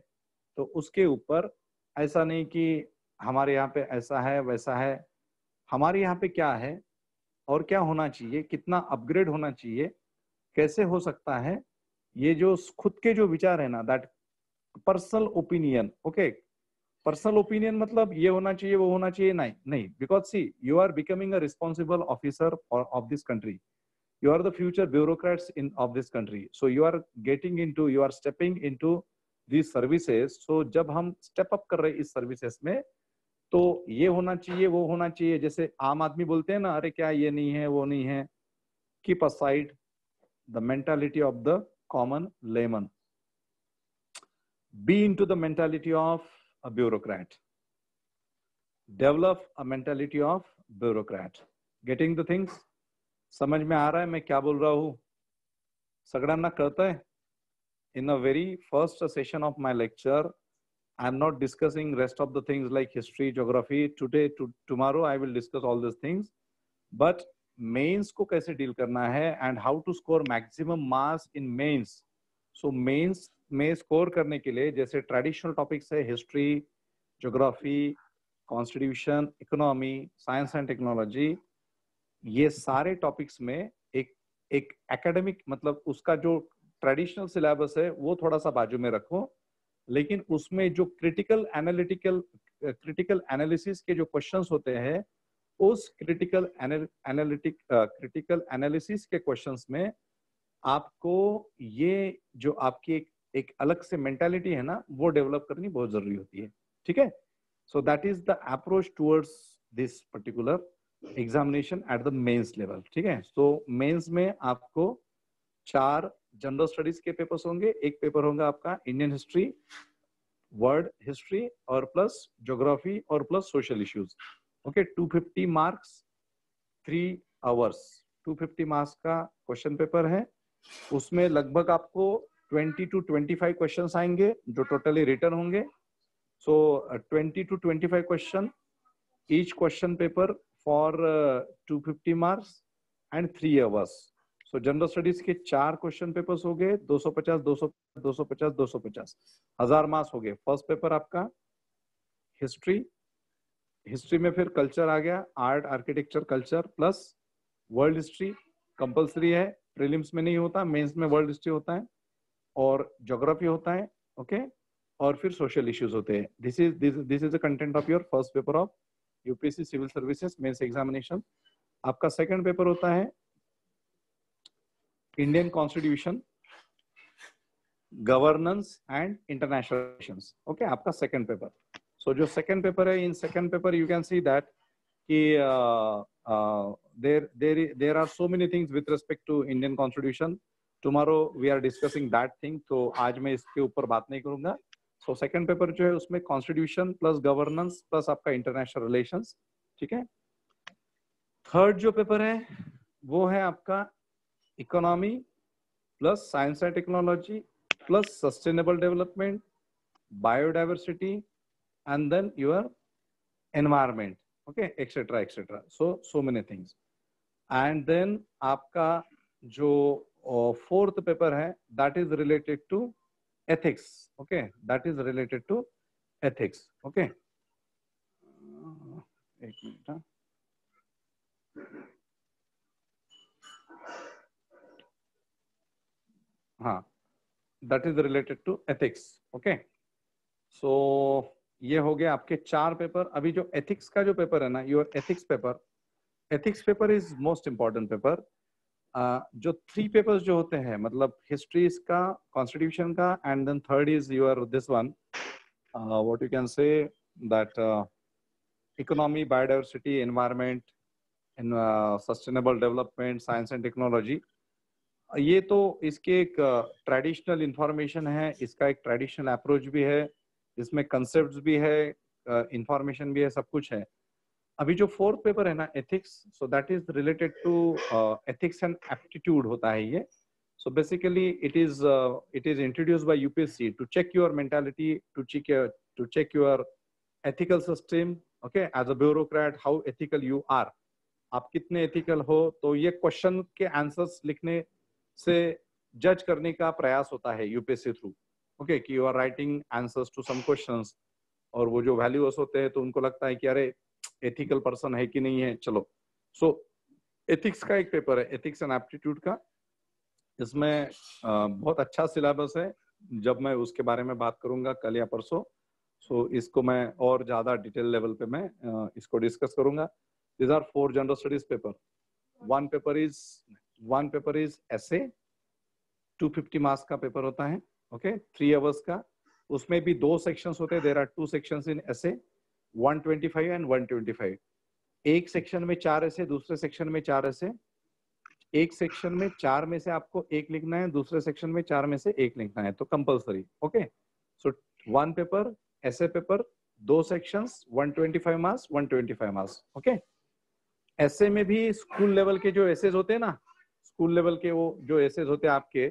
तो उसके ऊपर ऐसा नहीं कि हमारे यहाँ पे ऐसा है वैसा है, हमारे यहाँ पे क्या है और क्या होना चाहिए, कितना अपग्रेड होना चाहिए, कैसे हो सकता है, ये जो खुद के जो विचार है ना, that personal opinion, okay, personal opinion मतलब ये होना चाहिए वो होना चाहिए, नहीं, because see you are becoming a responsible officer of this country, you are the future bureaucrats in of this country, so you are stepping into these services. so जब हम step up कर रहे हैं इस services में, तो ये होना चाहिए वो होना चाहिए, जैसे आम आदमी बोलते हैं ना, अरे क्या ये नहीं है वो नहीं है, keep aside the mentality of the common layman, be into the mentality of a bureaucrat, develop a mentality of bureaucrat, getting the things, समझ में आ रहा है मैं क्या बोल रहा हूँ, सगळ्यांना कळतंय? In the very first session of my lecture, I am not discussing rest of the things like history, geography. Today, tomorrow, I will discuss all these things. But mains को कैसे deal करना है and how to score maximum marks in mains. So mains में score करने के लिए जैसे traditional topics है history, geography, constitution, economy, science and technology. ये सारे टॉपिक्स में एक एकेडमिक मतलब उसका जो ट्रेडिशनल सिलेबस है वो थोड़ा सा बाजू में रखो, लेकिन उसमें जो क्रिटिकल एनालिसिस के जो क्वेश्चंस होते हैं, उस क्रिटिकल एनालिसिस के क्वेश्चंस में आपको ये जो आपकी एक अलग से मेंटालिटी है ना, वो डेवलप करनी बहुत जरूरी होती है, ठीक है। So that is the approach towards this particular examination at the mains level, ठीक है। सो मेंस में आपको 4 जनरल स्टडीज के पेपर्स होंगे, एक पेपर होगा आपका इंडियन हिस्ट्री, वर्ल्ड हिस्ट्री और प्लस ज्योग्राफी और plus social issues, okay. 250 marks 3 hours, 250 marks का क्वेश्चन पेपर है। उसमें लगभग आपको 20 to 25 क्वेश्चंस आएंगे जो टोटली रिटर्न होंगे। सो 20 to 25 question, each question paper for 250 marks and 3 hours. So general studies के 4 क्वेश्चन पेपर्स हो गए, 250 250 250 250, 1000 मार्क्स हो गए। फर्स्ट पेपर आपका हिस्ट्री, हिस्ट्री में फिर कल्चर आ गया, art architecture culture plus world history compulsory है, प्रीलिम्स में नहीं होता, मेंस में वर्ल्ड हिस्ट्री होता है और ज्योग्राफी होता है, ओके। और फिर सोशल इश्यूज होते हैं। This is the content of your first paper of UPSC civil services mains examination. आपका सेकंड पेपर होता है Indian constitution, governance and international relations, okay, आपका सेकंड पेपर। सो जो सेकंड पेपर है, in second paper you can see that कि there are so many things with respect to Indian Constitution. Tomorrow we are discussing that thing, तो आज मैं इसके ऊपर बात नहीं करूंगा। सो सेकंड पेपर जो है उसमें कॉन्स्टिट्यूशन प्लस गवर्नेंस प्लस आपका इंटरनेशनल रिलेशंस, ठीक है। थर्ड जो पेपर है वो है आपका economy plus science and technology plus sustainable development, biodiversity, and then your environment, okay, etc etc. So many things. And then आपका जो fourth paper है, that is related to ethics, okay, that is related to ethics, okay. एक minute, हाँ, that is related to ethics, okay. So ये हो गया आपके 4 paper. अभी जो एथिक्स का जो पेपर है ना, your ethics paper is most important paper. जो 3 पेपर्स जो होते हैं, मतलब हिस्ट्री का, कॉन्स्टिट्यूशन का, and then third is your this one, what you can say that economy, biodiversity, environment, sustainable development, science and technology. ये तो इसके एक ट्रेडिशनल इंफॉर्मेशन है, इसका एक ट्रेडिशनल अप्रोच भी है, इसमें कंसेप्ट्स भी है, इंफॉर्मेशन भी है, सब कुछ है. अभी जो 4th पेपर है ना, ethics, so that is related to ethics and aptitude होता है ये. So basically it is introduced by UPSC to check your mentality, to check your ethical system, okay, as a bureaucrat how ethical you are, आप कितने ethical हो. तो ये question के answers लिखने से जज करने का प्रयास होता है यूपीएससी थ्रू, ओके, कि you are writing answers to some questions, और वो जो वैल्यूअस होते हैं तो उनको लगता है कि अरे एथिकल पर्सन है कि नहीं है. चलो, सो एथिक्स का एक पेपर है, एथिक्स एंड एप्टीट्यूड का. इसमें बहुत अच्छा सिलेबस है. जब मैं उसके बारे में बात करूंगा कल या परसों, सो इसको मैं और ज्यादा डिटेल लेवल पे मैं इसको डिस्कस करूंगा. This are 4 general studies paper. One paper is essay, 250 marks का पेपर होता है, ओके, 3 आवर्स का. उसमें भी 2 सेक्शंस होते हैं. There are 2 sections in essay, 125 and 125. एक सेक्शन में 4 ऐसे, दूसरे सेक्शन में 4 ऐसे. एक सेक्शन में 4 में से आपको 1 लिखना है, दूसरे सेक्शन में 4 में से 1 लिखना है, तो कंपलसरी, ओके. सो 1 पेपर, ऐसे paper, 2 sections, 125 marks, 125 marks, okay. ऐसे में भी स्कूल लेवल के जो एसेज होते हैं ना, स्कूल लेवल के वो जो एसेज होते हैं आपके,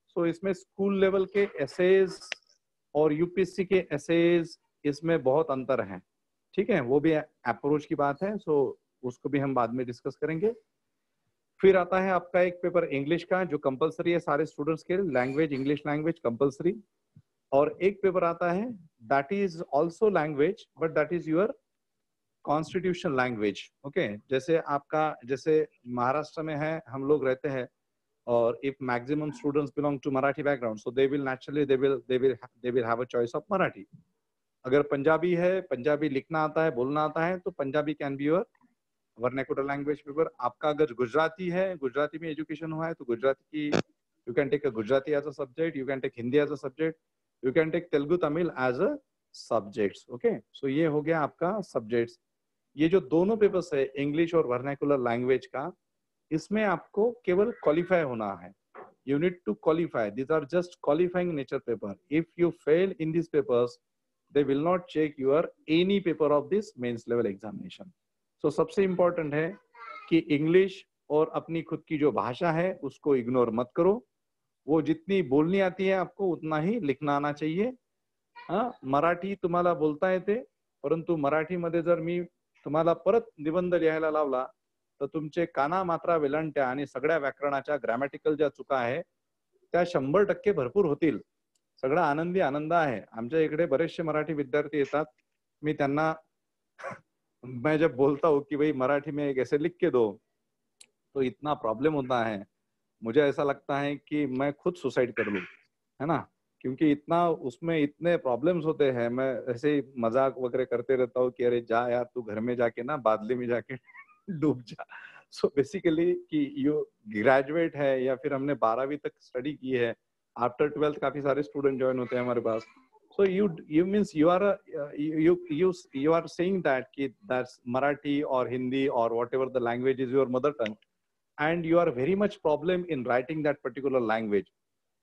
सो इसमें स्कूल लेवल के एसेज और यूपीएससी के एसेज, इसमें बहुत अंतर है, ठीक है. वो भी अप्रोच की बात है, सो उसको भी हम बाद में डिस्कस करेंगे. फिर आता है आपका एक पेपर इंग्लिश का, जो कंपलसरी है सारे स्टूडेंट्स के, लैंग्वेज, इंग्लिश लैंग्वेज कंपलसरी. और एक पेपर आता है that is also language, but that is your constitution language, okay. जैसे आपका, जैसे महाराष्ट्र में है, हम लोग रहते हैं, और if maximum students belong to Marathi background, so they will naturally they will have a choice of Marathi. अगर पंजाबी है, पंजाबी लिखना आता है, बोलना आता है, तो Punjabi can be your vernacular language paper. आपका अगर गुजराती है, गुजराती में एजुकेशन हुआ है, तो गुजराती की you can take Gujarati as a subject, you can take Hindi as a subject, you can take Telugu Tamil as a subjects, okay. So ये हो गया आपका सब्जेक्ट्स. ये जो दोनों पेपर्स है, इंग्लिश और वर्नाकुलर लैंग्वेज का, इसमें आपको केवल क्वालिफाई होना है. You need to qualify. These are just qualifying nature paper. If you fail in this papers, they will not check your any paper of this mains level examination. So सबसे important है कि English और अपनी खुद की जो भाषा है उसको इग्नोर मत करो. वो जितनी बोलनी आती है आपको उतना ही लिखना आना चाहिए. मराठी तुम्हाला बोलता येते, परंतु मराठीमध्ये जर मी तुम्हाला परत निबंध लिहायला लावला, तर तुमचे काना, मात्रा, वेलांट्या आणि सगळ्या व्याकरणाच्या ग्रॅमॅटिकल ज्या चुका आहे त्या 100% भरपूर होतील. सगळा आनंदी आनंद आहे. आमच्या इकडे बरेचसे मराठी विद्यार्थी येतात, मी त्यांना मैं जब बोलता हूँ कि भाई मराठी में एक ऐसे लिख के दो, तो इतना प्रॉब्लम होता है, मुझे ऐसा लगता है कि मैं खुद सुसाइड कर लूं, है ना, क्योंकि इतना उसमें इतने प्रॉब्लम्स होते हैं. मैं ऐसे ही मजाक वगैरह करते रहता हूँ कि अरे जा यार, तू घर में जाके ना बादली में जाके डूब जा. सो बेसिकली कि यू ग्रेजुएट है या फिर हमने 12वीं तक स्टडी की है, आफ्टर 12th काफी सारे स्टूडेंट ज्वाइन होते हैं हमारे पास. So you means you are saying that that's Marathi or Hindi or whatever the language is your mother tongue, and you are very much problem in writing that particular language.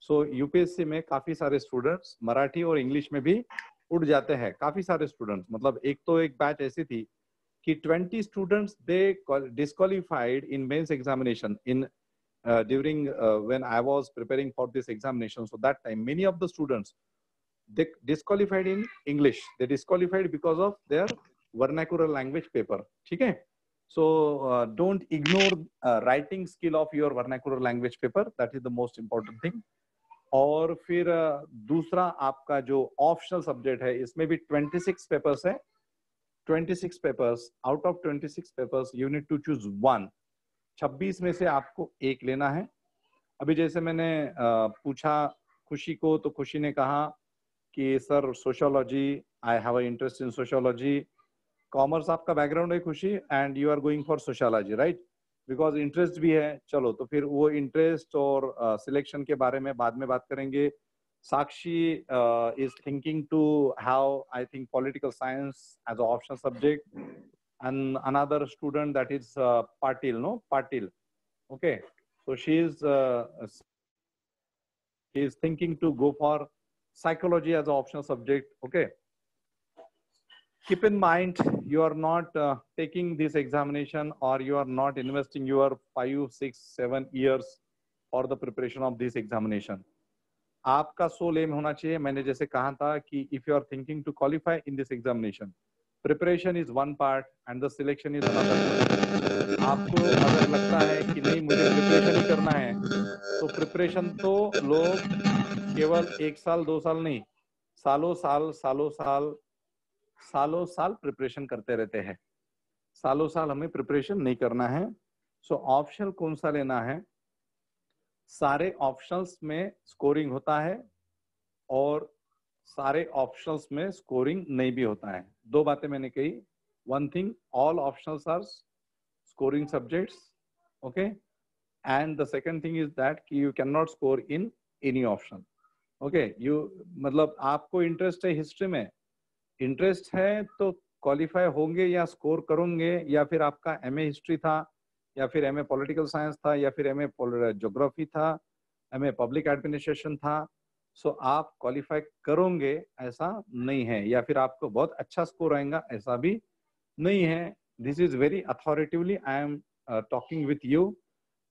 So UPSC में काफी सारे students Marathi और English में भी उड़ जाते हैं. काफी सारे students, मतलब एक बैच ऐसी थी कि 20 students they disqualified in mains examination in during when I was preparing for this examination. So that time, many of the students, they disqualified in English. They disqualified because of their vernacular language paper. Okay? So don't ignore writing skill of your vernacular language paper. That is the most important thing. और फिर दूसरा आपका जो optional subject है, इसमें भी 26 papers है. 26 papers, out of 26 papers you need to choose one. 26 में से आपको एक लेना है. अभी जैसे मैंने पूछा खुशी को, तो खुशी ने कहा कि sir sociology, I have a interest in sociology. Commerce आपका बैकग्राउंड है Khushi, and you are going for sociology, right? Because interest भी है. चलो, तो फिर वो इंटरेस्ट और सिलेक्शन के बारे में बाद में बात करेंगे. साक्षी is thinking to have, I think, political science as an optional subject, and another student, that is Patil, no? Patil. Okay, so she is thinking to go for psychology as an optional subject. Okay, keep in mind, you are not taking this examination, or you are not investing your 5, 6, 7 years for the preparation of this examination. आपका sole aim होना चाहिए. मैंने जैसे कहा था कि if you are thinking to qualify in this examination, preparation is one part and the selection is another. आपको अगर लगता है कि नहीं मुझे प्रिपरेशन ही करना है, तो प्रिपरेशन तो लोग केवल 1 साल 2 साल नहीं, सालों साल प्रिपरेशन करते रहते हैं. सालों साल हमें प्रिपरेशन नहीं करना है. सो ऑप्शनल कौन सा लेना है? सारे ऑप्शंस में स्कोरिंग होता है और सारे ऑप्शंस में स्कोरिंग नहीं भी होता है. 2 बातें मैंने कही. One thing, all optionals are scoring subjects. Okay, and the second thing is that कि you can not score in any option. Okay, you मतलब आपको इंटरेस्ट है हिस्ट्री में, इंटरेस्ट है तो क्वालिफाई होंगे या स्कोर करोगे, या फिर आपका एमए हिस्ट्री था, या फिर एमए पॉलिटिकल साइंस था, या फिर एमए ज्योग्राफी था, एमए पब्लिक एडमिनिस्ट्रेशन था. सो आप क्वालिफाई करोगे ऐसा नहीं है, या फिर आपको बहुत अच्छा स्कोर आएगा ऐसा भी नहीं है. This is very authoritatively I am talking with you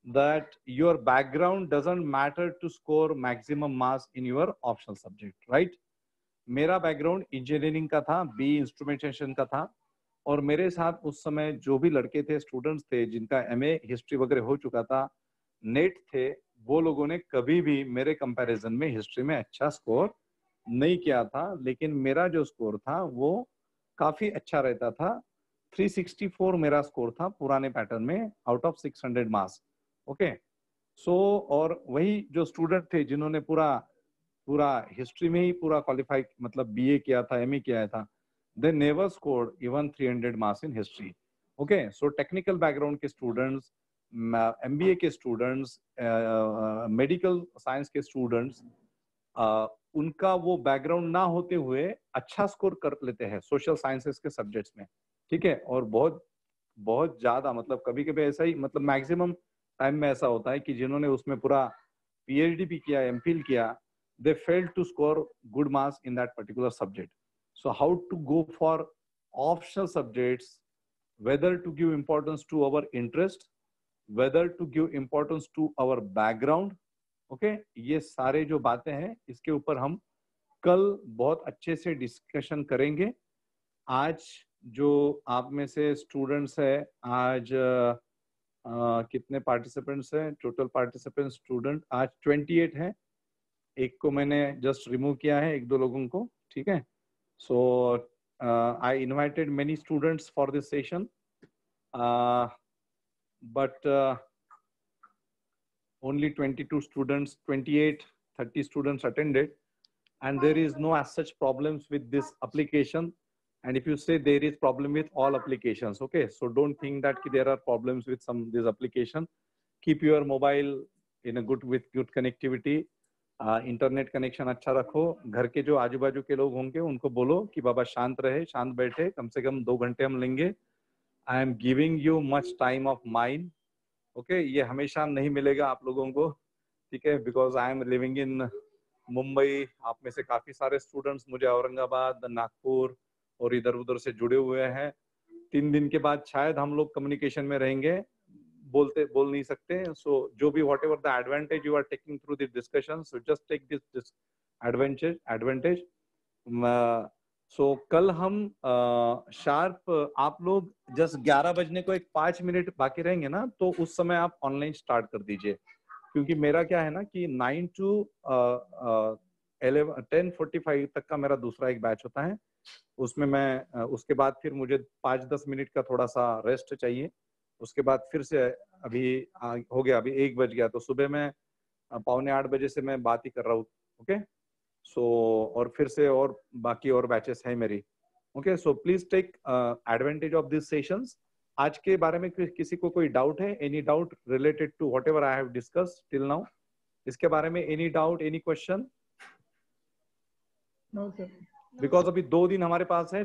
that your background doesn't matter to score maximum marks in your optional subject, right? मेरा बैकग्राउंड इंजीनियरिंग का था, बी इंस्ट्रूमेंटेशन का था, और मेरे साथ उस समय जो भी लड़के थे, स्टूडेंट्स थे जिनका एमए हिस्ट्री वगैरह हो चुका था, नेट थे, वो लोगों ने कभी भी मेरे कंपैरिजन में हिस्ट्री में अच्छा स्कोर नहीं किया था. लेकिन मेरा जो स्कोर था वो काफी अच्छा रहता था. 364 मेरा स्कोर था पुराने पैटर्न में, आउट ऑफ 600 मार्क्स. ओके, सो और वही जो स्टूडेंट थे जिन्होंने पूरा हिस्ट्री में ही पूरा क्वालिफाई, मतलब बीए किया था, एमए किया था, they never scored even 300 marks in history. Okay, so technical background के students, MBA के students, medical science के students, उनका वो बैकग्राउंड ना होते हुए अच्छा स्कोर कर लेते हैं सोशल साइंसेस के सब्जेक्ट्स में. ठीक है, और बहुत ज्यादा, मतलब कभी कभी ऐसा ही, मतलब मैक्सिमम टाइम में ऐसा होता है कि जिन्होंने उसमें पूरा PhD भी किया, MPhil किया, they failed to score good marks in that particular subject. So how to go for optional subjects, whether to give importance to our interest, whether to give importance to our background. Okay, ये सारे जो बातें हैं इसके ऊपर हम कल बहुत अच्छे से डिस्कशन करेंगे. आज जो आप में से स्टूडेंट्स है, आज कितने पार्टिसिपेंट्स हैं? टोटल पार्टिसिपेंट स्टूडेंट आज 28 हैं. एक को मैंने जस्ट रिमूव किया है, 1-2 लोगों को. ठीक है, so I invited many students for this session, but only 22 students, 30 students attended, and there is no as such problems with this application. And if you say there is problem with all applications, okay, so don't think that there are problems with this application. Keep your mobile in a with good connectivity. Internet connection अच्छा रखो. घर के जो आजू बाजू के लोग होंगे उनको बोलो कि बाबा शांत रहे, शांत बैठे, कम से कम 2 घंटे हम लेंगे. I am giving you much time of mind. Okay, ये हमेशा नहीं मिलेगा आप लोगों को. ठीक है, because I am living in Mumbai. आप में से काफी सारे स्टूडेंट्स मुझे औरंगाबाद, नागपुर और इधर उधर से जुड़े हुए हैं. 3 दिन के बाद शायद हम लोग कम्युनिकेशन में रहेंगे. बोल नहीं सकते. So जो भी whatever the advantage you are taking through the discussion, so just take this advantage. So कल हम शार्प आप लोग जस्ट 11 बजने को एक 5 मिनट बाकी रहेंगे ना, तो उस समय आप ऑनलाइन स्टार्ट कर दीजिए, क्योंकि मेरा क्या है ना कि 9 to 10:45 तक का मेरा दूसरा एक बैच होता है. उसमें मैं उसके बाद फिर मुझे 5-10 मिनट का थोड़ा सा रेस्ट चाहिए. उसके बाद फिर से अभी हो गया, अभी 1 बज गया, तो सुबह में 7:45 बजे से मैं बात ही कर रहा हूँ. ओके, सो और फिर से और बाकी और बैचेस है मेरी. Okay, so please take advantage of this sessions. आज के बारे में किसी को कोई डाउट है? Any doubt related to whatever I have discussed till now? इसके बारे में any doubt, any question? No sir. Because अभी 2 दिन हमारे पास है,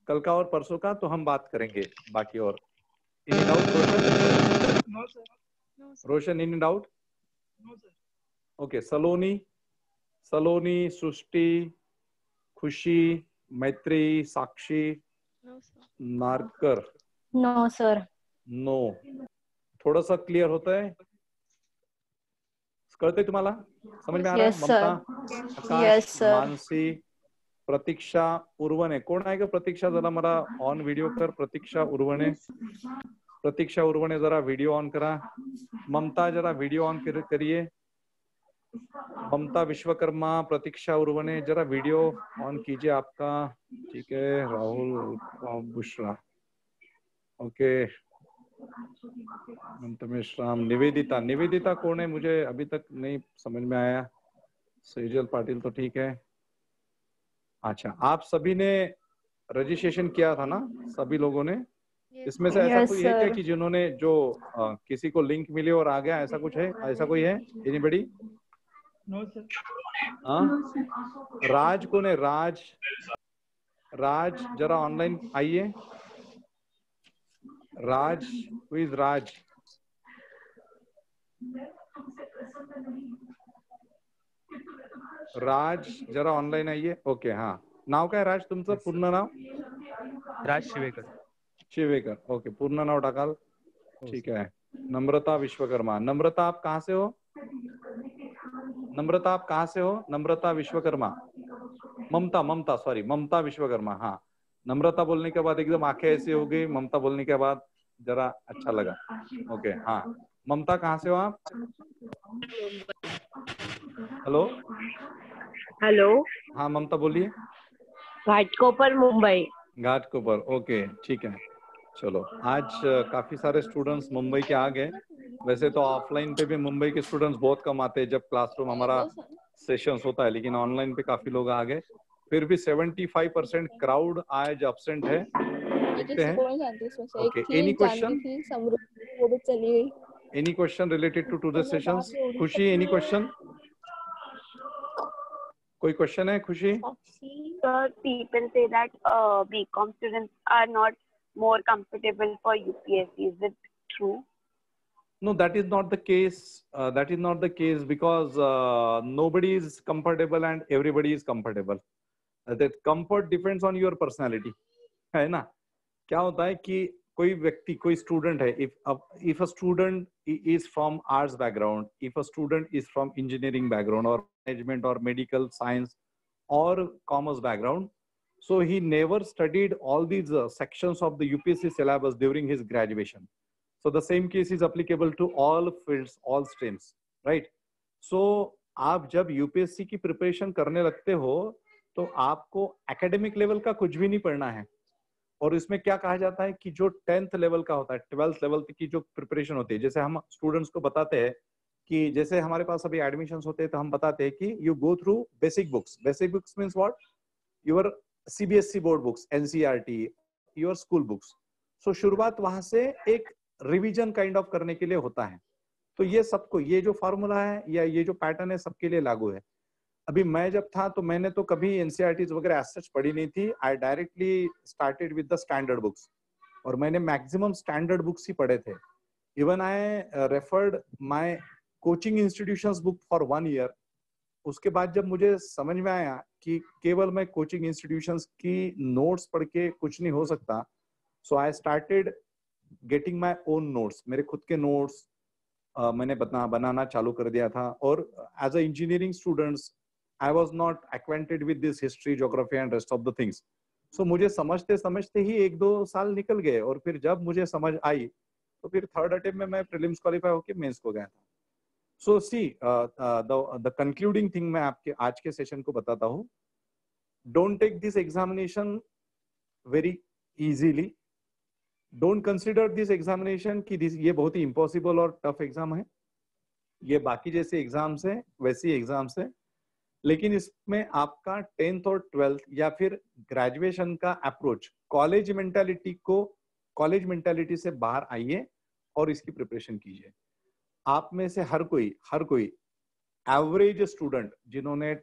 कल का और परसों का, तो हम बात करेंगे बाकी. और any doubt Roshan? No sir. Roshan, any doubt? No sir. Okay, Saloni, Srishti, Khushi, Maitri, Sakshi, Narkar? No sir. No. थोड़ा सा क्लियर होता है? कळतंय तुम्हाला? समझ में आ रहा है? Yes, sir. ममता, आकाश, Yes, sir. मानसी, प्रतीक्षा, उर्वणे. कोण आहे का प्रतीक्षा? जरा मला ऑन व्हिडिओ कर. प्रतीक्षा उर्वणे जरा व्हिडिओ ऑन करा. ममता जरा व्हिडिओ ऑन करिए. ममता विश्वकर्मा, प्रतीक्षा उर्वणे, जरा वीडियो ऑन कीजिए आपका. ठीक है. राहुल बुशरा, ओके. मेश्राम, निवेदिता कौन है? मुझे अभी तक नहीं समझ में आया. सेजल पाटिल तो ठीक है. अच्छा, आप सभी ने रजिस्ट्रेशन किया था ना, सभी लोगों ने? इसमें से ऐसा कोई है क्या कि जिन्होंने जो किसी को लिंक मिले और आ गया, ऐसा कुछ है? ऐसा कोई है? एनीबडी? No sir. हाँ, राज कौन है? राज जरा ऑनलाइन आइए. राज, हु इज राज? राज जरा ऑनलाइन आइए. ओके, हाँ. नाव काय राज तुमचं? पूर्ण नाव? राज शिवेकर. ओके, पूर्ण नाव टाकाल. ठीक है. नम्रता विश्वकर्मा. नम्रता आप कहाँ से हो? नम्रता विश्वकर्मा. ममता सॉरी, ममता विश्वकर्मा. हाँ, नम्रता बोलने के बाद एकदम आंखें ऐसी हो गई, ममता बोलने के बाद जरा अच्छा लगा. ओके, हाँ. ममता कहाँ से हो आप? हेलो. हाँ ममता बोलिए. घाटकोपर, मुंबई. घाटकोपर, ओके, ठीक है. चलो, आज काफी सारे स्टूडेंट्स मुंबई के आ गए. वैसे तो ऑफलाइन पे भी मुंबई के स्टूडेंट्स बहुत कम आते हैं जब क्लासरूम हमारा सेशंस होता है, लेकिन ऑनलाइन पे काफी लोग आ गए. फिर भी 75% क्राउड आज एब्सेंट है. देखते हैं. Okay, any question? वो भी चली गई. Any question related to today sessions? Khushi, any question? कोई क्वेश्चन है Khushi? Sir, people say that BCom students are not more comfortable for UPSC. Is it true? No, that is not the case. That is not the case because nobody is comfortable and everybody is comfortable. That comfort depends on your personality, है ना? क्या होता है कि कोई व्यक्ति, कोई student है, if a student is from arts background, if a student is from engineering background or management or medical science or commerce background, so he never studied all these sections of the UPSC syllabus during his graduation. So the same case is applicable to all fields, all streams, right? So आप जब UPSC की preparation करने लगते हो तो आपको academic level का कुछ भी नहीं पढ़ना है. और इसमें क्या कहा जाता है कि जो 10th लेवल का होता है, 12th लेवल की जो प्रिपरेशन होती है, जैसे हम स्टूडेंट्स को बताते हैं कि जैसे हमारे पास अभी एडमिशंस होते हैं तो हम बताते हैं कि you go through basic books. Basic books means what? Your CBSE board books, NCERT, your school books. So शुरुआत वहां से एक रिवीजन काइंड ऑफ करने के लिए होता है. तो ये सबको, ये जो फॉर्मूला है या ये जो पैटर्न है सबके लिए लागू है. अभी मैं जब था तो मैंने तो कभी NCERTs वगैरह एज सच पढ़ी नहीं थी. I directly started with the standard books और मैंने मैक्सिमम स्टैंडर्ड बुक्स ही पढ़े थे. Even I referred my coaching institutions book for 1 year. उसके बाद जब मुझे समझ में आया कि केवल मैं कोचिंग इंस्टीट्यूशंस की नोट्स पढ़ के कुछ नहीं हो सकता, so I started getting my own notes, मेरे खुद के नोट्स मैंने बनाना चालू कर दिया था. और as a engineering students I was not acquainted with this history, geography and rest of the things. So मुझे समझते समझते ही 1-2 साल निकल गए, और फिर जब मुझे समझ आई तो फिर थर्ड अटेम्प्ट में मैं प्रीलिम्स क्वालिफाई होकर मेंस को गया था. So see the concluding thing मैं आपके आज के सेशन को बताता हूँ. Don't take this examination very easily. Don't consider this examination कि दिस ये बहुत ही इम्पॉसिबल और टफ एग्जाम है. ये बाकी जैसे एग्जाम्स है वैसी एग्जाम्स है, लेकिन इसमें आपका 10th और 12th या फिर ग्रेजुएशन का अप्रोच, कॉलेज मेंटालिटी से बाहर आइए और इसकी प्रिपरेशन कीजिए. आप में से हर कोई एवरेज स्टूडेंट जिन्होंने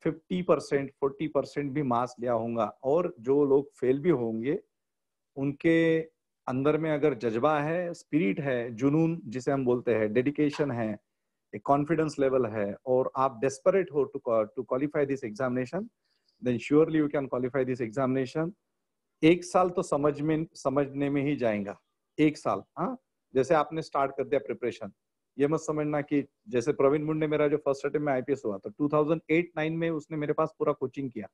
50% 40% भी मार्क्स लिया होगा, और जो लोग फेल भी होंगे, उनके अंदर में अगर जज्बा है, स्पिरिट है, जुनून जिसे हम बोलते हैं, डेडिकेशन है, एक कॉन्फिडेंस लेवल है, और आप डेस्परेट हो to qualify this examination, then surely you can qualify this examination. 1 साल तो समझने में ही जाएगा. 1 साल. हाँ, जैसे आपने स्टार्ट कर दिया प्रिपरेशन, ये मत समझना कि जैसे प्रवीण मुंड ने मेरा जो फर्स्ट अटेम्प्ट में आईपीएस हुआ तो 2008-9 में उसने मेरे पास पूरा कोचिंग किया.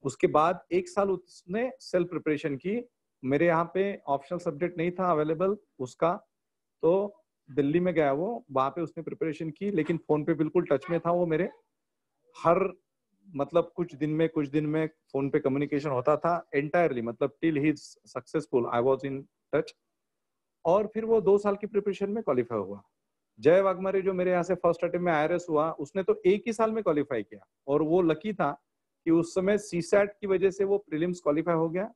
उसके बाद 1 साल उसने सेल्फ प्रिपरेशन की. मेरे यहाँ पे ऑप्शनल सब्जेक्ट नहीं था अवेलेबल उसका, तो दिल्ली में गया वो, वहां पे उसने प्रिपरेशन की, लेकिन फोन पे बिल्कुल टच में था वो मेरे. हर मतलब कुछ दिन में फोन पे कम्युनिकेशन होता था एंटायरली, मतलब till he is successful I was in touch. और फिर वो 2 साल की प्रिपरेशन में क्वालिफाई हुआ. जय वाघमारे जो मेरे यहाँ से फर्स्ट अटेम्प्ट में आईआरएस हुआ, उसने तो 1 ही साल में क्वालिफाई किया, और वो लकी था कि उस समय सीसैट की वजह से वो प्रीलिम्स क्वालिफाई हो गया,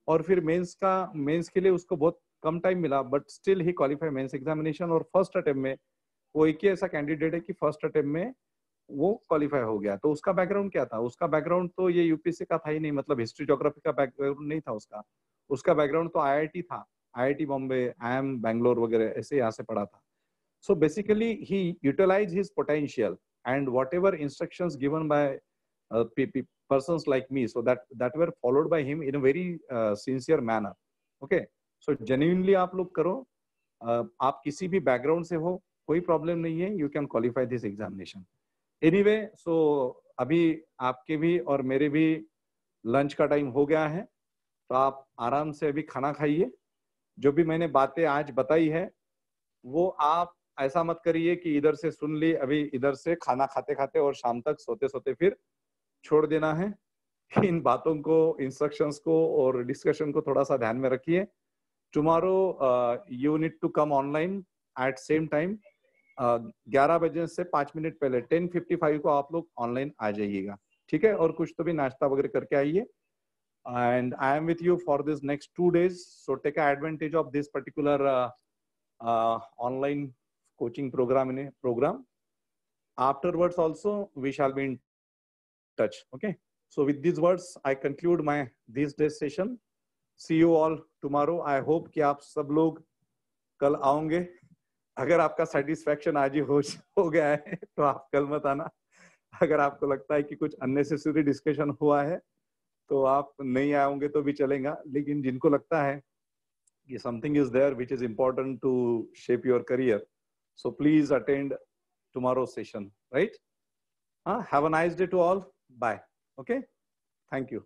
और फिर मेंस के लिए उसको बहुत कम टाइम मिला, but still he qualify mains examination. और फर्स्ट अटेम्प्ट में वो एक ही ऐसा कैंडिडेट है कि फर्स्ट अटेम्प्ट में वो क्वालिफाई हो गया. तो उसका बैकग्राउंड क्या था? उसका बैकग्राउंड तो ये यूपीएससी का था ही नहीं, मतलब हिस्ट्री ज्योग्राफी का बैकग्राउंड नहीं था उसका. उसका बैकग्राउंड तो आईआईटी था, आईआईटी बॉम्बे, IIM बैंगलोर वगैरह ऐसे यहाँ से पढ़ा था. So basically he utilized his potential, and whatever instructions given by persons like me, so that were followed by him in a very sincere manner. Okay, so genuinely आप लोग करो. आप किसी भी बैकग्राउंड से हो, कोई प्रॉब्लम नहीं है, you can qualify this examination. Anyway, so अभी आपके भी और मेरे भी लंच का टाइम हो गया है, तो आप आराम से अभी खाना खाइए. जो भी मैंने बातें आज बताई है वो आप ऐसा मत करिए कि इधर से सुन ली अभी, इधर से खाना खाते खाते और शाम तक सोते सोते फिर छोड़ देना है. इन बातों को, इंस्ट्रक्शंस को और डिस्कशन को थोड़ा सा ध्यान में रखिए. Tomorrow you need to come online at same time. 11 बजे से 5 मिनट पहले 10:55 को आप लोग ऑनलाइन आ जाइएगा, ठीक है? और कुछ तो भी नाश्ता वगैरह करके आइए. And I am with you for this next 2 days, so take advantage of this particular online coaching program. Afterwards also we shall be in touch. Okay, so with these words I conclude my this day's session. See you all tomorrow. I hope कि आप सब लोग कल आओगे. अगर आपका satisfaction आज ही हो गया है तो आप कल मत आना. अगर आपको लगता है कि कुछ अननेसेसरी डिस्कशन हुआ है तो आप नहीं आओगे तो भी चलेगा, लेकिन जिनको लगता है कि something is there which is important to shape your career, so please attend tomorrow's session, right? Have a nice day to all. Bye. Okay, thank you.